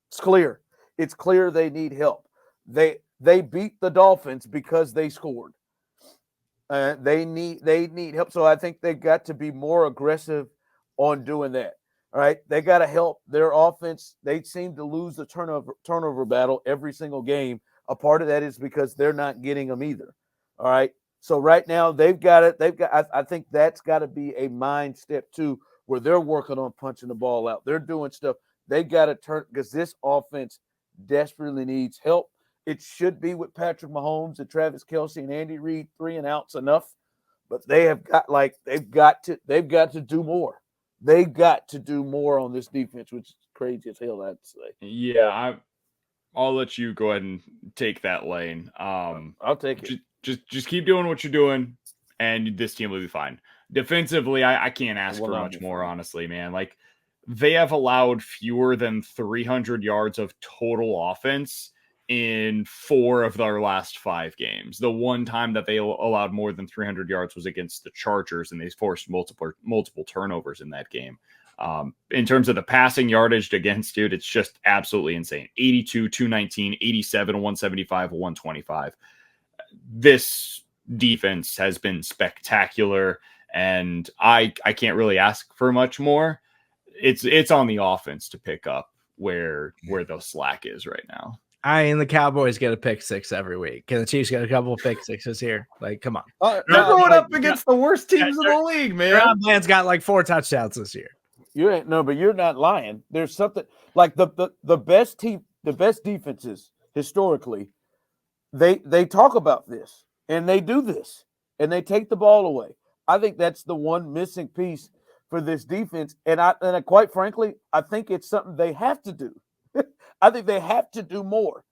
It's clear. It's clear they need help. They beat the Dolphins because they scored. They need help. So I think they've got to be more aggressive on doing that. All right. They got to help their offense. They seem to lose the turnover battle every single game. A part of that is because they're not getting them either. All right. So right now they've got it. I think that's got to be a mind step too, where they're working on punching the ball out. They're doing stuff. They got to turn, because this offense desperately needs help. It should be with Patrick Mahomes and Travis Kelce and Andy Reid 3 and outs enough, but they've got to do more. They've got to do more on this defense, which is crazy as hell, I'd say. Yeah, I'll let you go ahead and take that lane. I'll take it. Just keep doing what you're doing, and this team will be fine. Defensively, I can't ask for much more, honestly, man. Like, they have allowed fewer than 300 yards of total offense in 4 of their last 5 games. The one time that they allowed more than 300 yards was against the Chargers, and they forced multiple turnovers in that game. In terms of the passing yardage against, dude, it's just absolutely insane. 82, 219, 87, 175, 125. This defense has been spectacular, and I can't really ask for much more. It's on the offense to pick up where the slack is right now. The Cowboys get a pick 6 every week. And the Chiefs get a couple of pick 6s here. Like, come on. They're going up against the worst teams in the league, man. Brown man's got like 4 touchdowns this year. But you're not lying. There's something like the best team, the best defenses historically. They talk about this and they do this and they take the ball away. I think that's the one missing piece for this defense, and quite frankly, I think it's something they have to do. I think they have to do more.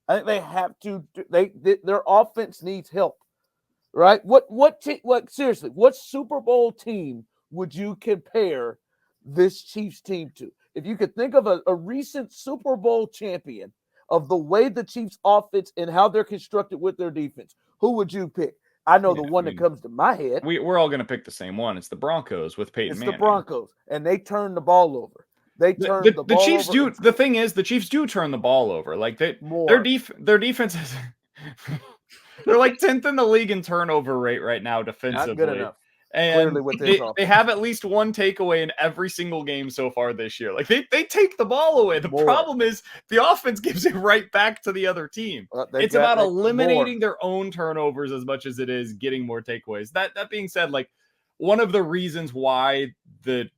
I think they have to. Their offense needs help, right? Seriously, what Super Bowl team would you compare this Chiefs team to? If you could think of a recent Super Bowl champion of the way the Chiefs offense and how they're constructed with their defense, who would you pick? I know the one that comes to my head. We're all going to pick the same one. It's the Broncos with Peyton Manning. It's the Broncos, and they turn the ball over. They turn the ball Chiefs over. The thing is, the Chiefs do turn the ball over. Like their defense is they're like 10th in the league in turnover rate right now defensively. Not good enough. And they have at least one takeaway in every single game so far this year. Like they take the ball away. The problem is the offense gives it right back to the other team. It's about eliminating their own turnovers as much as it is getting more takeaways. That being said, like one of the reasons why the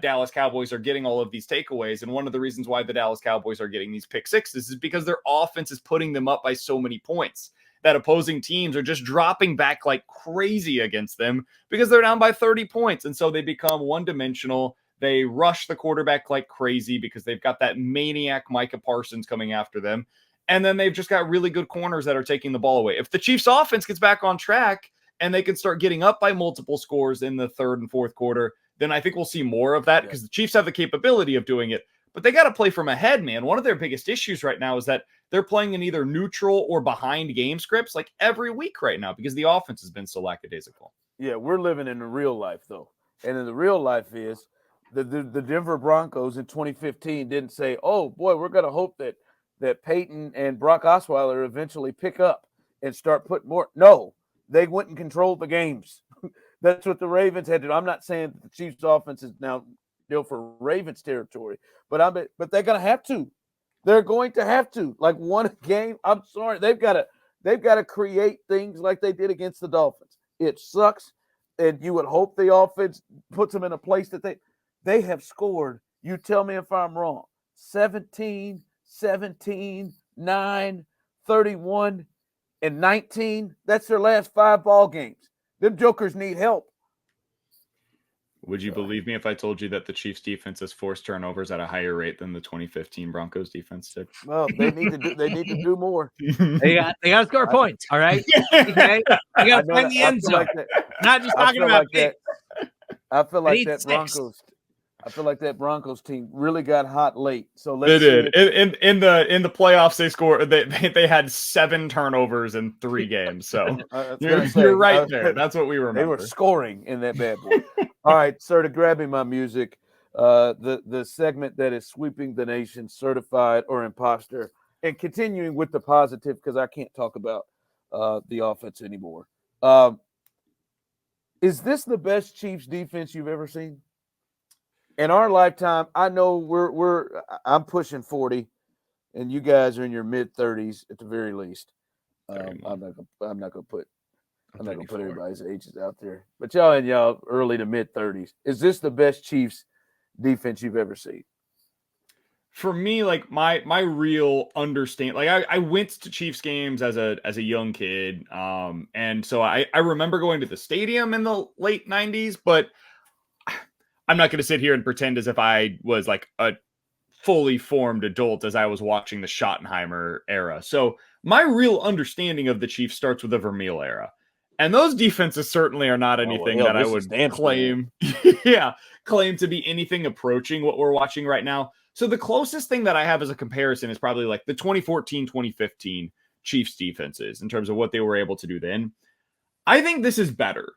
Dallas Cowboys are getting all of these takeaways, and one of the reasons why the Dallas Cowboys are getting these pick 6s is because their offense is putting them up by so many points that opposing teams are just dropping back like crazy against them because they're down by 30 points. And so they become one-dimensional. They rush the quarterback like crazy because they've got that maniac Micah Parsons coming after them. And then they've just got really good corners that are taking the ball away. If the Chiefs offense gets back on track and they can start getting up by multiple scores in the 3rd and 4th quarter, then I think we'll see more of that because the Chiefs have the capability of doing it. But they got to play from ahead, man. One of their biggest issues right now is that they're playing in either neutral or behind game scripts like every week right now because the offense has been so lackadaisical. Yeah, we're living in the real life, though. And in the real life is the Denver Broncos in 2015 didn't say, oh, boy, we're going to hope that Peyton and Brock Osweiler eventually pick up and start putting more. No, they went and controlled the games. That's what the Ravens had to do. I'm not saying that the Chiefs' offense is now deal for Ravens territory, but they're going to have to. They're going to have to. Like one game, I'm sorry, they've got to create things like they did against the Dolphins. It sucks, and you would hope the offense puts them in a place that they have scored. You tell me if I'm wrong. 17, 9, 31, and 19. That's their last 5 ball games. Them jokers need help. Would you believe me if I told you that the Chiefs defense has forced turnovers at a higher rate than the 2015 Broncos defense did? Well, they need to do more. They got to score points, all right? Okay? They got to find the end zone. Not just talking about picks. I feel like that Broncos. I feel like that Broncos team really got hot late. So they did. In the playoffs, they scored. They had 7 turnovers in 3 games. So you're right there. That's what we remember. They were scoring in that bad boy. All right, sir, to grab me my music. The segment that is sweeping the nation, certified or imposter, and continuing with the positive because I can't talk about the offense anymore. Is this the best Chiefs defense you've ever seen? In our lifetime, I know I'm pushing 40, and you guys are in your mid-30s at the very least. I'm not gonna put everybody's ages out there, but y'all early to mid-30s. Is this the best Chiefs defense you've ever seen? For me, like my real understanding, like I went to Chiefs games as a young kid, and so I remember going to the stadium in the late 90s, but I'm not going to sit here and pretend as if I was like a fully formed adult as I was watching the Schottenheimer era. So my real understanding of the Chiefs starts with the Vermeil era. And those defenses certainly are not anything that I would claim to be anything approaching what we're watching right now. So the closest thing that I have as a comparison is probably like the 2014, 2015 Chiefs defenses in terms of what they were able to do then. I think this is better.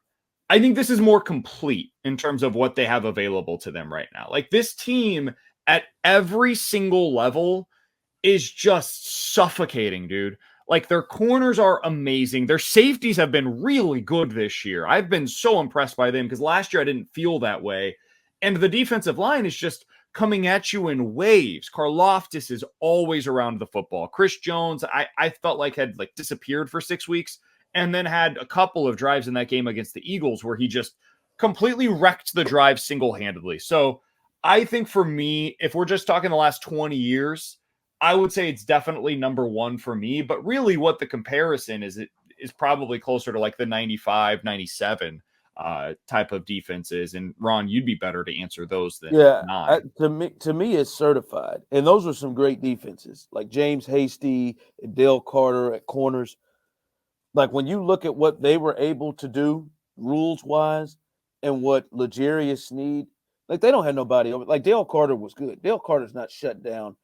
I think this is more complete in terms of what they have available to them right now. Like this team at every single level is just suffocating, dude. Like their corners are amazing. Their safeties have been really good this year. I've been so impressed by them because last year I didn't feel that way. And the defensive line is just coming at you in waves. Karlaftis is always around the football. Chris Jones, I felt like had like disappeared for 6 weeks and then had a couple of drives in that game against the Eagles where he just completely wrecked the drive single-handedly. So I think for me, if we're just talking the last 20 years, I would say it's definitely number one for me. But really what the comparison is, it is probably closer to like the 95, 97 type of defenses. And Ron, you'd be better to answer those than to me, it's certified. And those are some great defenses like James Hasty and Dale Carter at corners. Like when you look at what they were able to do rules wise and what L'Jarius Sneed, like they don't have nobody over. Like Dale Carter was good. Dale Carter's not shut down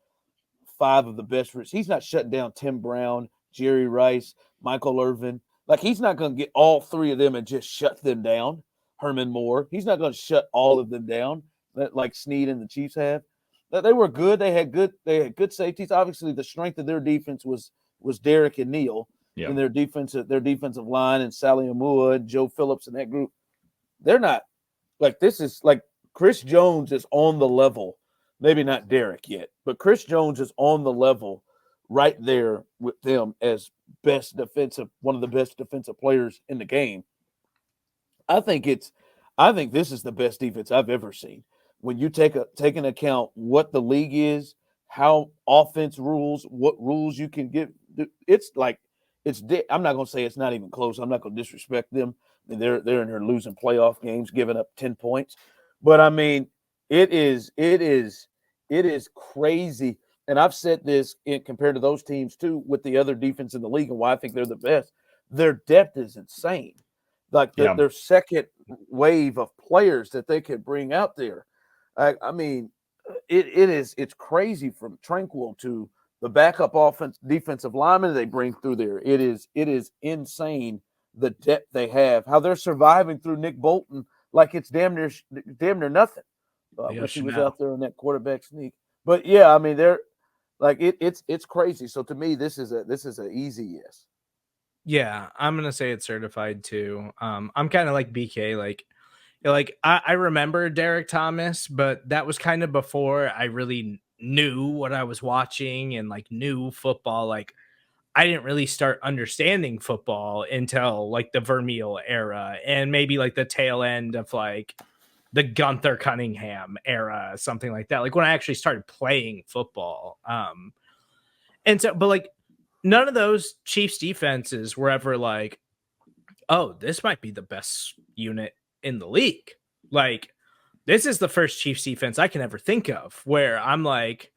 5 of the best. He's not shutting down Tim Brown, Jerry Rice, Michael Irvin. Like he's not going to get all 3 of them and just shut them down. Herman Moore. He's not going to shut all of them down like Sneed and the Chiefs have. They were good. They had good safeties. Obviously, the strength of their defense was Derek and Neal. And their defensive line and Sally Amua and Joe Phillips and that group. They're not like this is like Chris Jones is on the level. Maybe not Derek yet, but Chris Jones is on the level right there with them as one of the best defensive players in the game. I think this is the best defense I've ever seen. When you take into account what the league is, how offense rules, what rules you can get, it's like I'm not going to say it's not even close. I'm not going to disrespect them. I mean, they're in there losing playoff games, giving up 10 points. But I mean, it is crazy. And I've said this compared to those teams too, with the other defense in the league and why I think they're the best. Their depth is insane. Like their second wave of players that they could bring out there. I mean, it's crazy from Tranquil to the backup defensive linemen they bring through there. It is insane the depth they have. How they're surviving through Nick Bolton like it's damn near nothing. I wish he was out there in that quarterback sneak. But yeah, I mean they're like it's crazy. So to me, this is an easy yes. Yeah, I'm gonna say it's certified too. I'm kind of like BK, like I remember Derek Thomas, but that was kind of before I really knew what I was watching and like knew football. Like I didn't really start understanding football until like the Vermeil era and maybe like the tail end of like the Gunther Cunningham era, something like that. Like when I actually started playing football. And so, but like none of those Chiefs defenses were ever like, oh, this might be the best unit in the league. Like this is the first Chiefs defense I can ever think of where I'm like,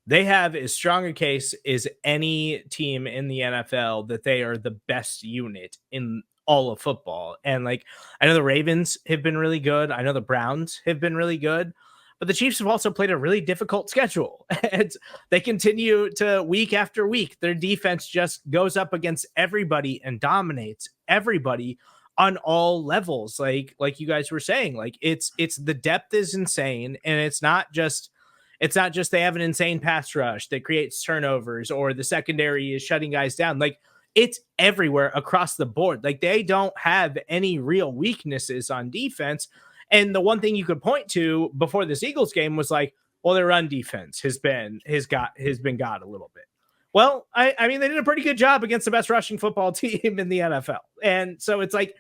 they have as strong a case as any team in the NFL that they are the best unit in all of football. And like, I know the Ravens have been really good. I know the Browns have been really good, but the Chiefs have also played a really difficult schedule. And they continue to week after week. Their defense just goes up against everybody and dominates everybody on all levels. Like you guys were saying, like it's the depth is insane. And it's not just they have an insane pass rush that creates turnovers or the secondary is shutting guys down. Like it's everywhere across the board. Like they don't have any real weaknesses on defense. And the one thing you could point to before this Eagles game was like, well, their run defense has been got a little bit. Well, I mean, they did a pretty good job against the best rushing football team in the NFL. And so it's like,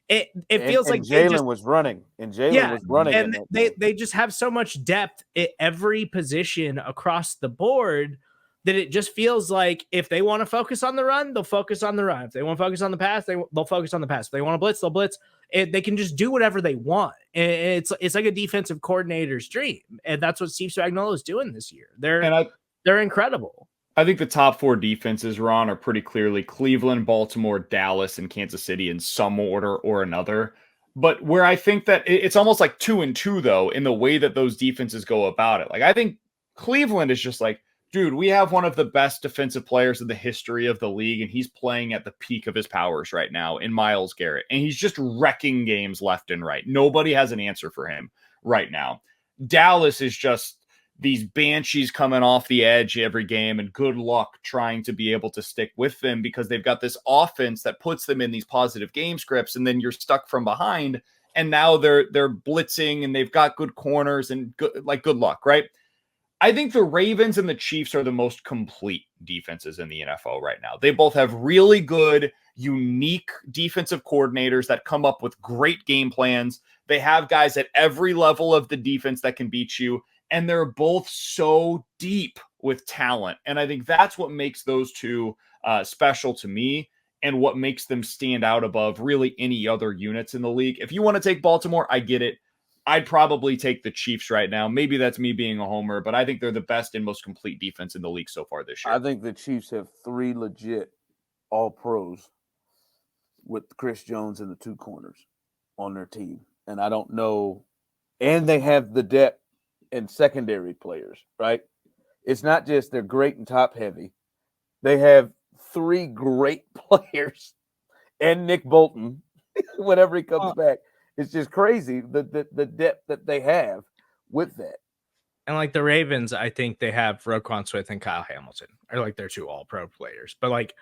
it feels like Jalen was running and and they just have so much depth at every position across the board that it just feels like if they want to focus on the run, they'll focus on the run. If they want to focus on the pass, they'll focus on the pass. If they want to blitz, they'll blitz. They can just do whatever they want. And it's like a defensive coordinator's dream. And that's what Steve Spagnuolo is doing this year. They're incredible. I think the top 4 defenses, Ron, are pretty clearly Cleveland, Baltimore, Dallas, and Kansas City in some order or another. But where I think that it's almost like 2 and 2, though, in the way that those defenses go about it. Like, I think Cleveland is just like, dude, we have one of the best defensive players in the history of the league, and he's playing at the peak of his powers right now in Myles Garrett, and he's just wrecking games left and right. Nobody has an answer for him right now. Dallas is just these banshees coming off the edge every game, and good luck trying to be able to stick with them because they've got this offense that puts them in these positive game scripts, and then you're stuck from behind, and now they're blitzing, and they've got good corners, and good luck, right? I think the Ravens and the Chiefs are the most complete defenses in the NFL right now. They both have really good, unique defensive coordinators that come up with great game plans. They have guys at every level of the defense that can beat you, and they're both so deep with talent. And I think that's what makes those two special to me and what makes them stand out above really any other units in the league. If you want to take Baltimore, I get it. I'd probably take the Chiefs right now. Maybe that's me being a homer, but I think they're the best and most complete defense in the league so far this year. I think the Chiefs have 3 legit all-pros with Chris Jones and the 2 corners on their team. And I don't know. And they have the depth and secondary players, right? It's not just they're great and top-heavy. They have 3 great players and Nick Bolton whenever he comes back. It's just crazy the depth that they have with that. And like the Ravens, I think they have Roquan Smith and Kyle Hamilton are like their 2 all-pro players. But like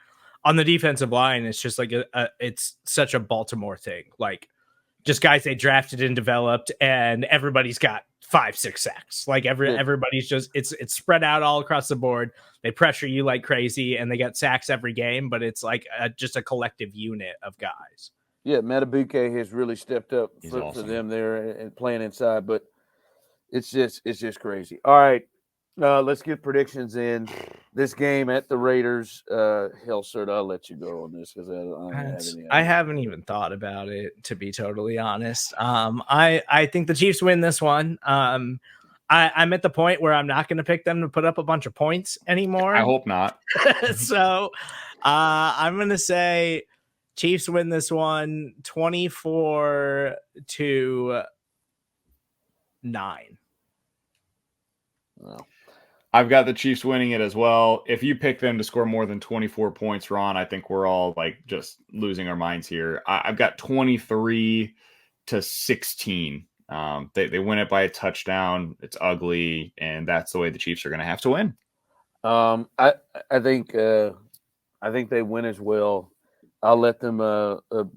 on the defensive line, it's just like it's such a Baltimore thing. Like just guys they drafted and developed, and everybody's got 5-6 sacks. Like everybody's just it's spread out all across the board. They pressure you like crazy, and they get sacks every game. But it's like just a collective unit of guys. Yeah, Matabuke has really stepped up for awesome. them there and playing inside, but it's just crazy. All right, let's get predictions in. This game at the Raiders. Serda, I'll let you go on this because I don't have any. I haven't even thought about it, to be totally honest. I think the Chiefs win this one. I'm at the point where I'm not going to pick them to put up a bunch of points anymore. I hope not. So I'm going to say Chiefs win this one 24-9. Wow. I've got the Chiefs winning it as well. If you pick them to score more than 24 points, Ron, I think we're all like just losing our minds here. I've got 23-16. They win it by a touchdown. It's ugly, and that's the way the Chiefs are going to have to win. I think they win as well. I'll let them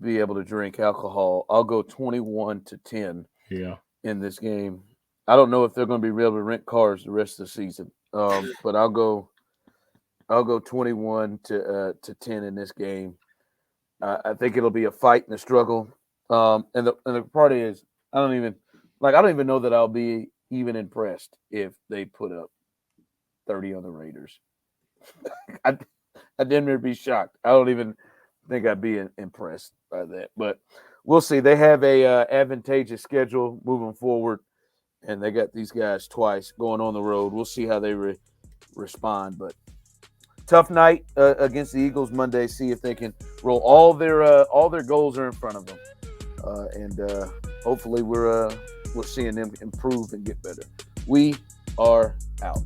be able to drink alcohol. I'll go 21-10 in this game. I don't know if they're going to be able to rent cars the rest of the season, but I'll go 21-10 in this game. I think it'll be a fight and a struggle. And the part is I don't even know that I'll be even impressed if they put up 30 on the Raiders. I didn't be shocked. I don't even think I'd be impressed by that, but we'll see. They have a advantageous schedule moving forward, and they got these guys twice going on the road. We'll see how they respond, but tough night against the Eagles Monday. See if they can roll. All their goals are in front of them, and hopefully we're seeing them improve and get better. We are out.